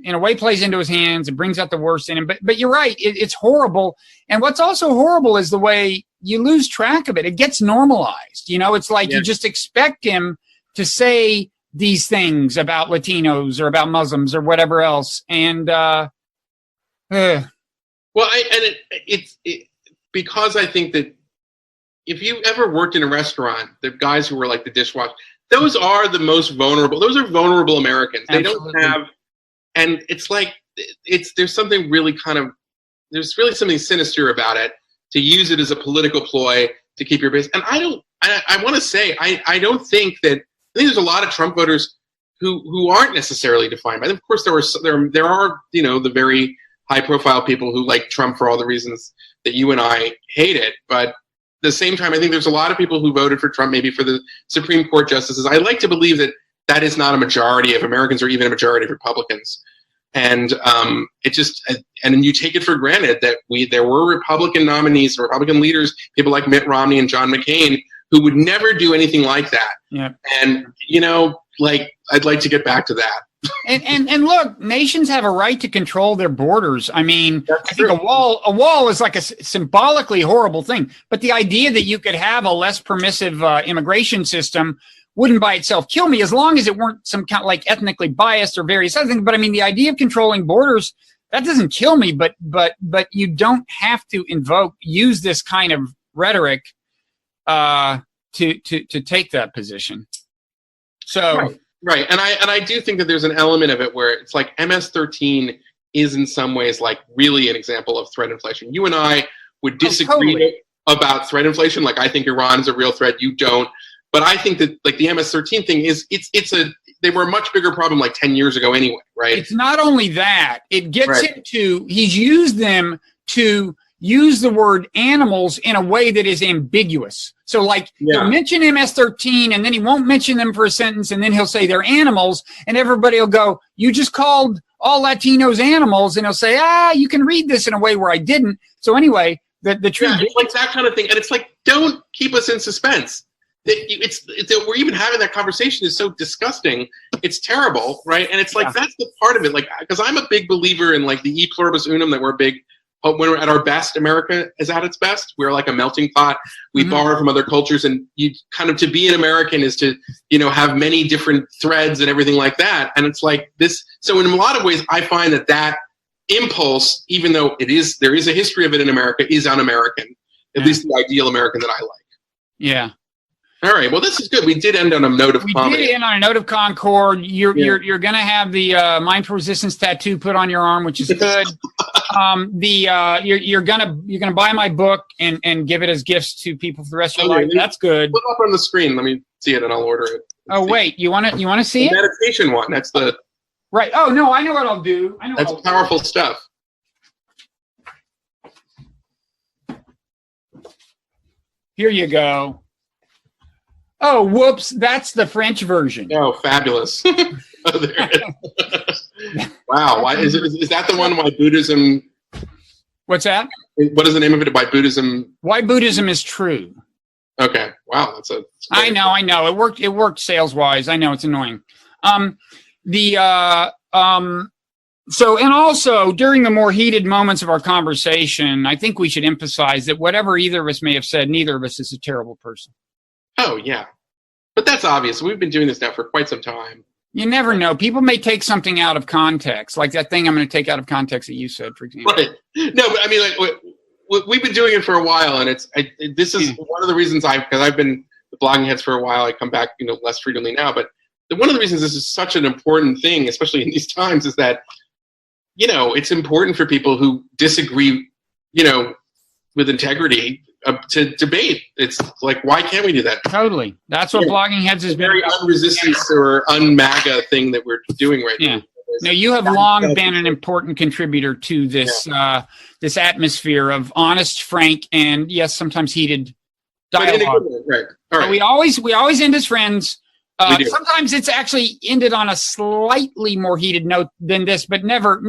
in a way plays into his hands. It brings out the worst in him. But you're right. It's horrible. And what's also horrible is the way you lose track of it. It gets normalized. It's like you just expect him to say these things about Latinos or about Muslims or whatever else. And it's because I think that if you ever worked in a restaurant, the guys who were like the dishwasher, those are the most vulnerable. Those are vulnerable Americans. They don't have. And it's like, there's something really there's really something sinister about it, to use it as a political ploy to keep your base. And I want to say, I don't think that, I think there's a lot of Trump voters who aren't necessarily defined by them. Of course, there are, the very high profile people who like Trump for all the reasons that you and I hate it. But at the same time, I think there's a lot of people who voted for Trump, maybe for the Supreme Court justices. I like to believe that is not a majority of Americans or even a majority of Republicans. And and you take it for granted that there were Republican nominees, Republican leaders, people like Mitt Romney and John McCain, who would never do anything like that. Yeah. And, I'd like to get back to that. And look, nations have a right to control their borders. I mean, That's I think true. a wall is like a symbolically horrible thing. But the idea that you could have a less permissive immigration system wouldn't by itself kill me, as long as it weren't some kind of like ethnically biased or various other things. But I mean, the idea of controlling borders, that doesn't kill me. But you don't have to use this kind of rhetoric to take that position. So. Right. And I do think that there's an element of it where it's like MS-13 is in some ways like really an example of threat inflation. You and I would disagree totally. about threat inflation. Like, I think Iran is a real threat. You don't. But I think that like the MS-13 thing they were a much bigger problem like 10 years ago anyway, right? It's not only that, it gets Right. he's used them to use the word animals in a way that is ambiguous. So like he'll mention MS-13 and then he won't mention them for a sentence and then he'll say they're animals and everybody will go, you just called all Latinos animals, and he'll say, you can read this in a way where I didn't. So anyway, the true it's like that kind of thing. And it's like, don't keep us in suspense. It's we're even having that conversation is so disgusting. It's terrible, right? And it's like that's the part of it. Like, because I'm a big believer in like the e pluribus unum, that we're big. When we're at our best, America is at its best. We're like a melting pot. We borrow from other cultures, and you kind of to be an American is to have many different threads and everything like that. And it's like this. So in a lot of ways, I find that impulse, even though there is a history of it in America, is un-American. At least the ideal American that I like. Yeah. All right. Well, this is good. We did end on a note of comedy. We did end on a note of concord. You're gonna have the mindful resistance tattoo put on your arm, which is good. You're gonna buy my book and give it as gifts to people for the rest of your life. That's good. Put it up on the screen. Let me see it, and I'll order it. Wait, you want to see it? Meditation one. That's the right. Oh no, I know what I'll do. That's powerful stuff. Here you go. Oh, whoops! That's the French version. Oh, fabulous! There it is. Wow! Why is that the one? Why Buddhism? What's that? What is the name of it? Why Buddhism? Why Buddhism is true. Okay. Wow. That's I know. It worked sales wise. I know it's annoying. So, and also during the more heated moments of our conversation, I think we should emphasize that whatever either of us may have said, neither of us is a terrible person. Oh, yeah. But that's obvious. We've been doing this now for quite some time. You never know. People may take something out of context, like that thing I'm going to take out of context that you said, for example. Right. No, but I mean, like, we've been doing it for a while, and this is one of the reasons because I've been the blogging heads for a while. I come back, less frequently now, but one of the reasons this is such an important thing, especially in these times, is that, it's important for people who disagree, with integrity to debate. It's like, why can't we do that? Totally. That's what blogging heads has been. Very unresistance or un-MAGA thing that we're doing right now. No, you have long been an important contributor to this this atmosphere of honest, frank, and yes, sometimes heated dialogue. Right. All right. We always end as friends. We do. Sometimes it's actually ended on a slightly more heated note than this, but never,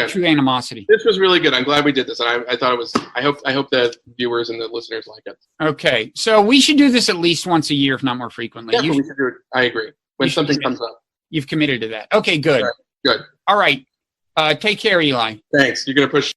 true animosity. This was really good. I'm glad we did this, and I thought it was. I hope the viewers and the listeners like it. Okay, so we should do this at least once a year, if not more frequently. Yeah, we should do it. I agree. When something comes up, you've committed to that. Okay, good. All right, good. All right. Take care, Eli. Thanks. You're gonna push.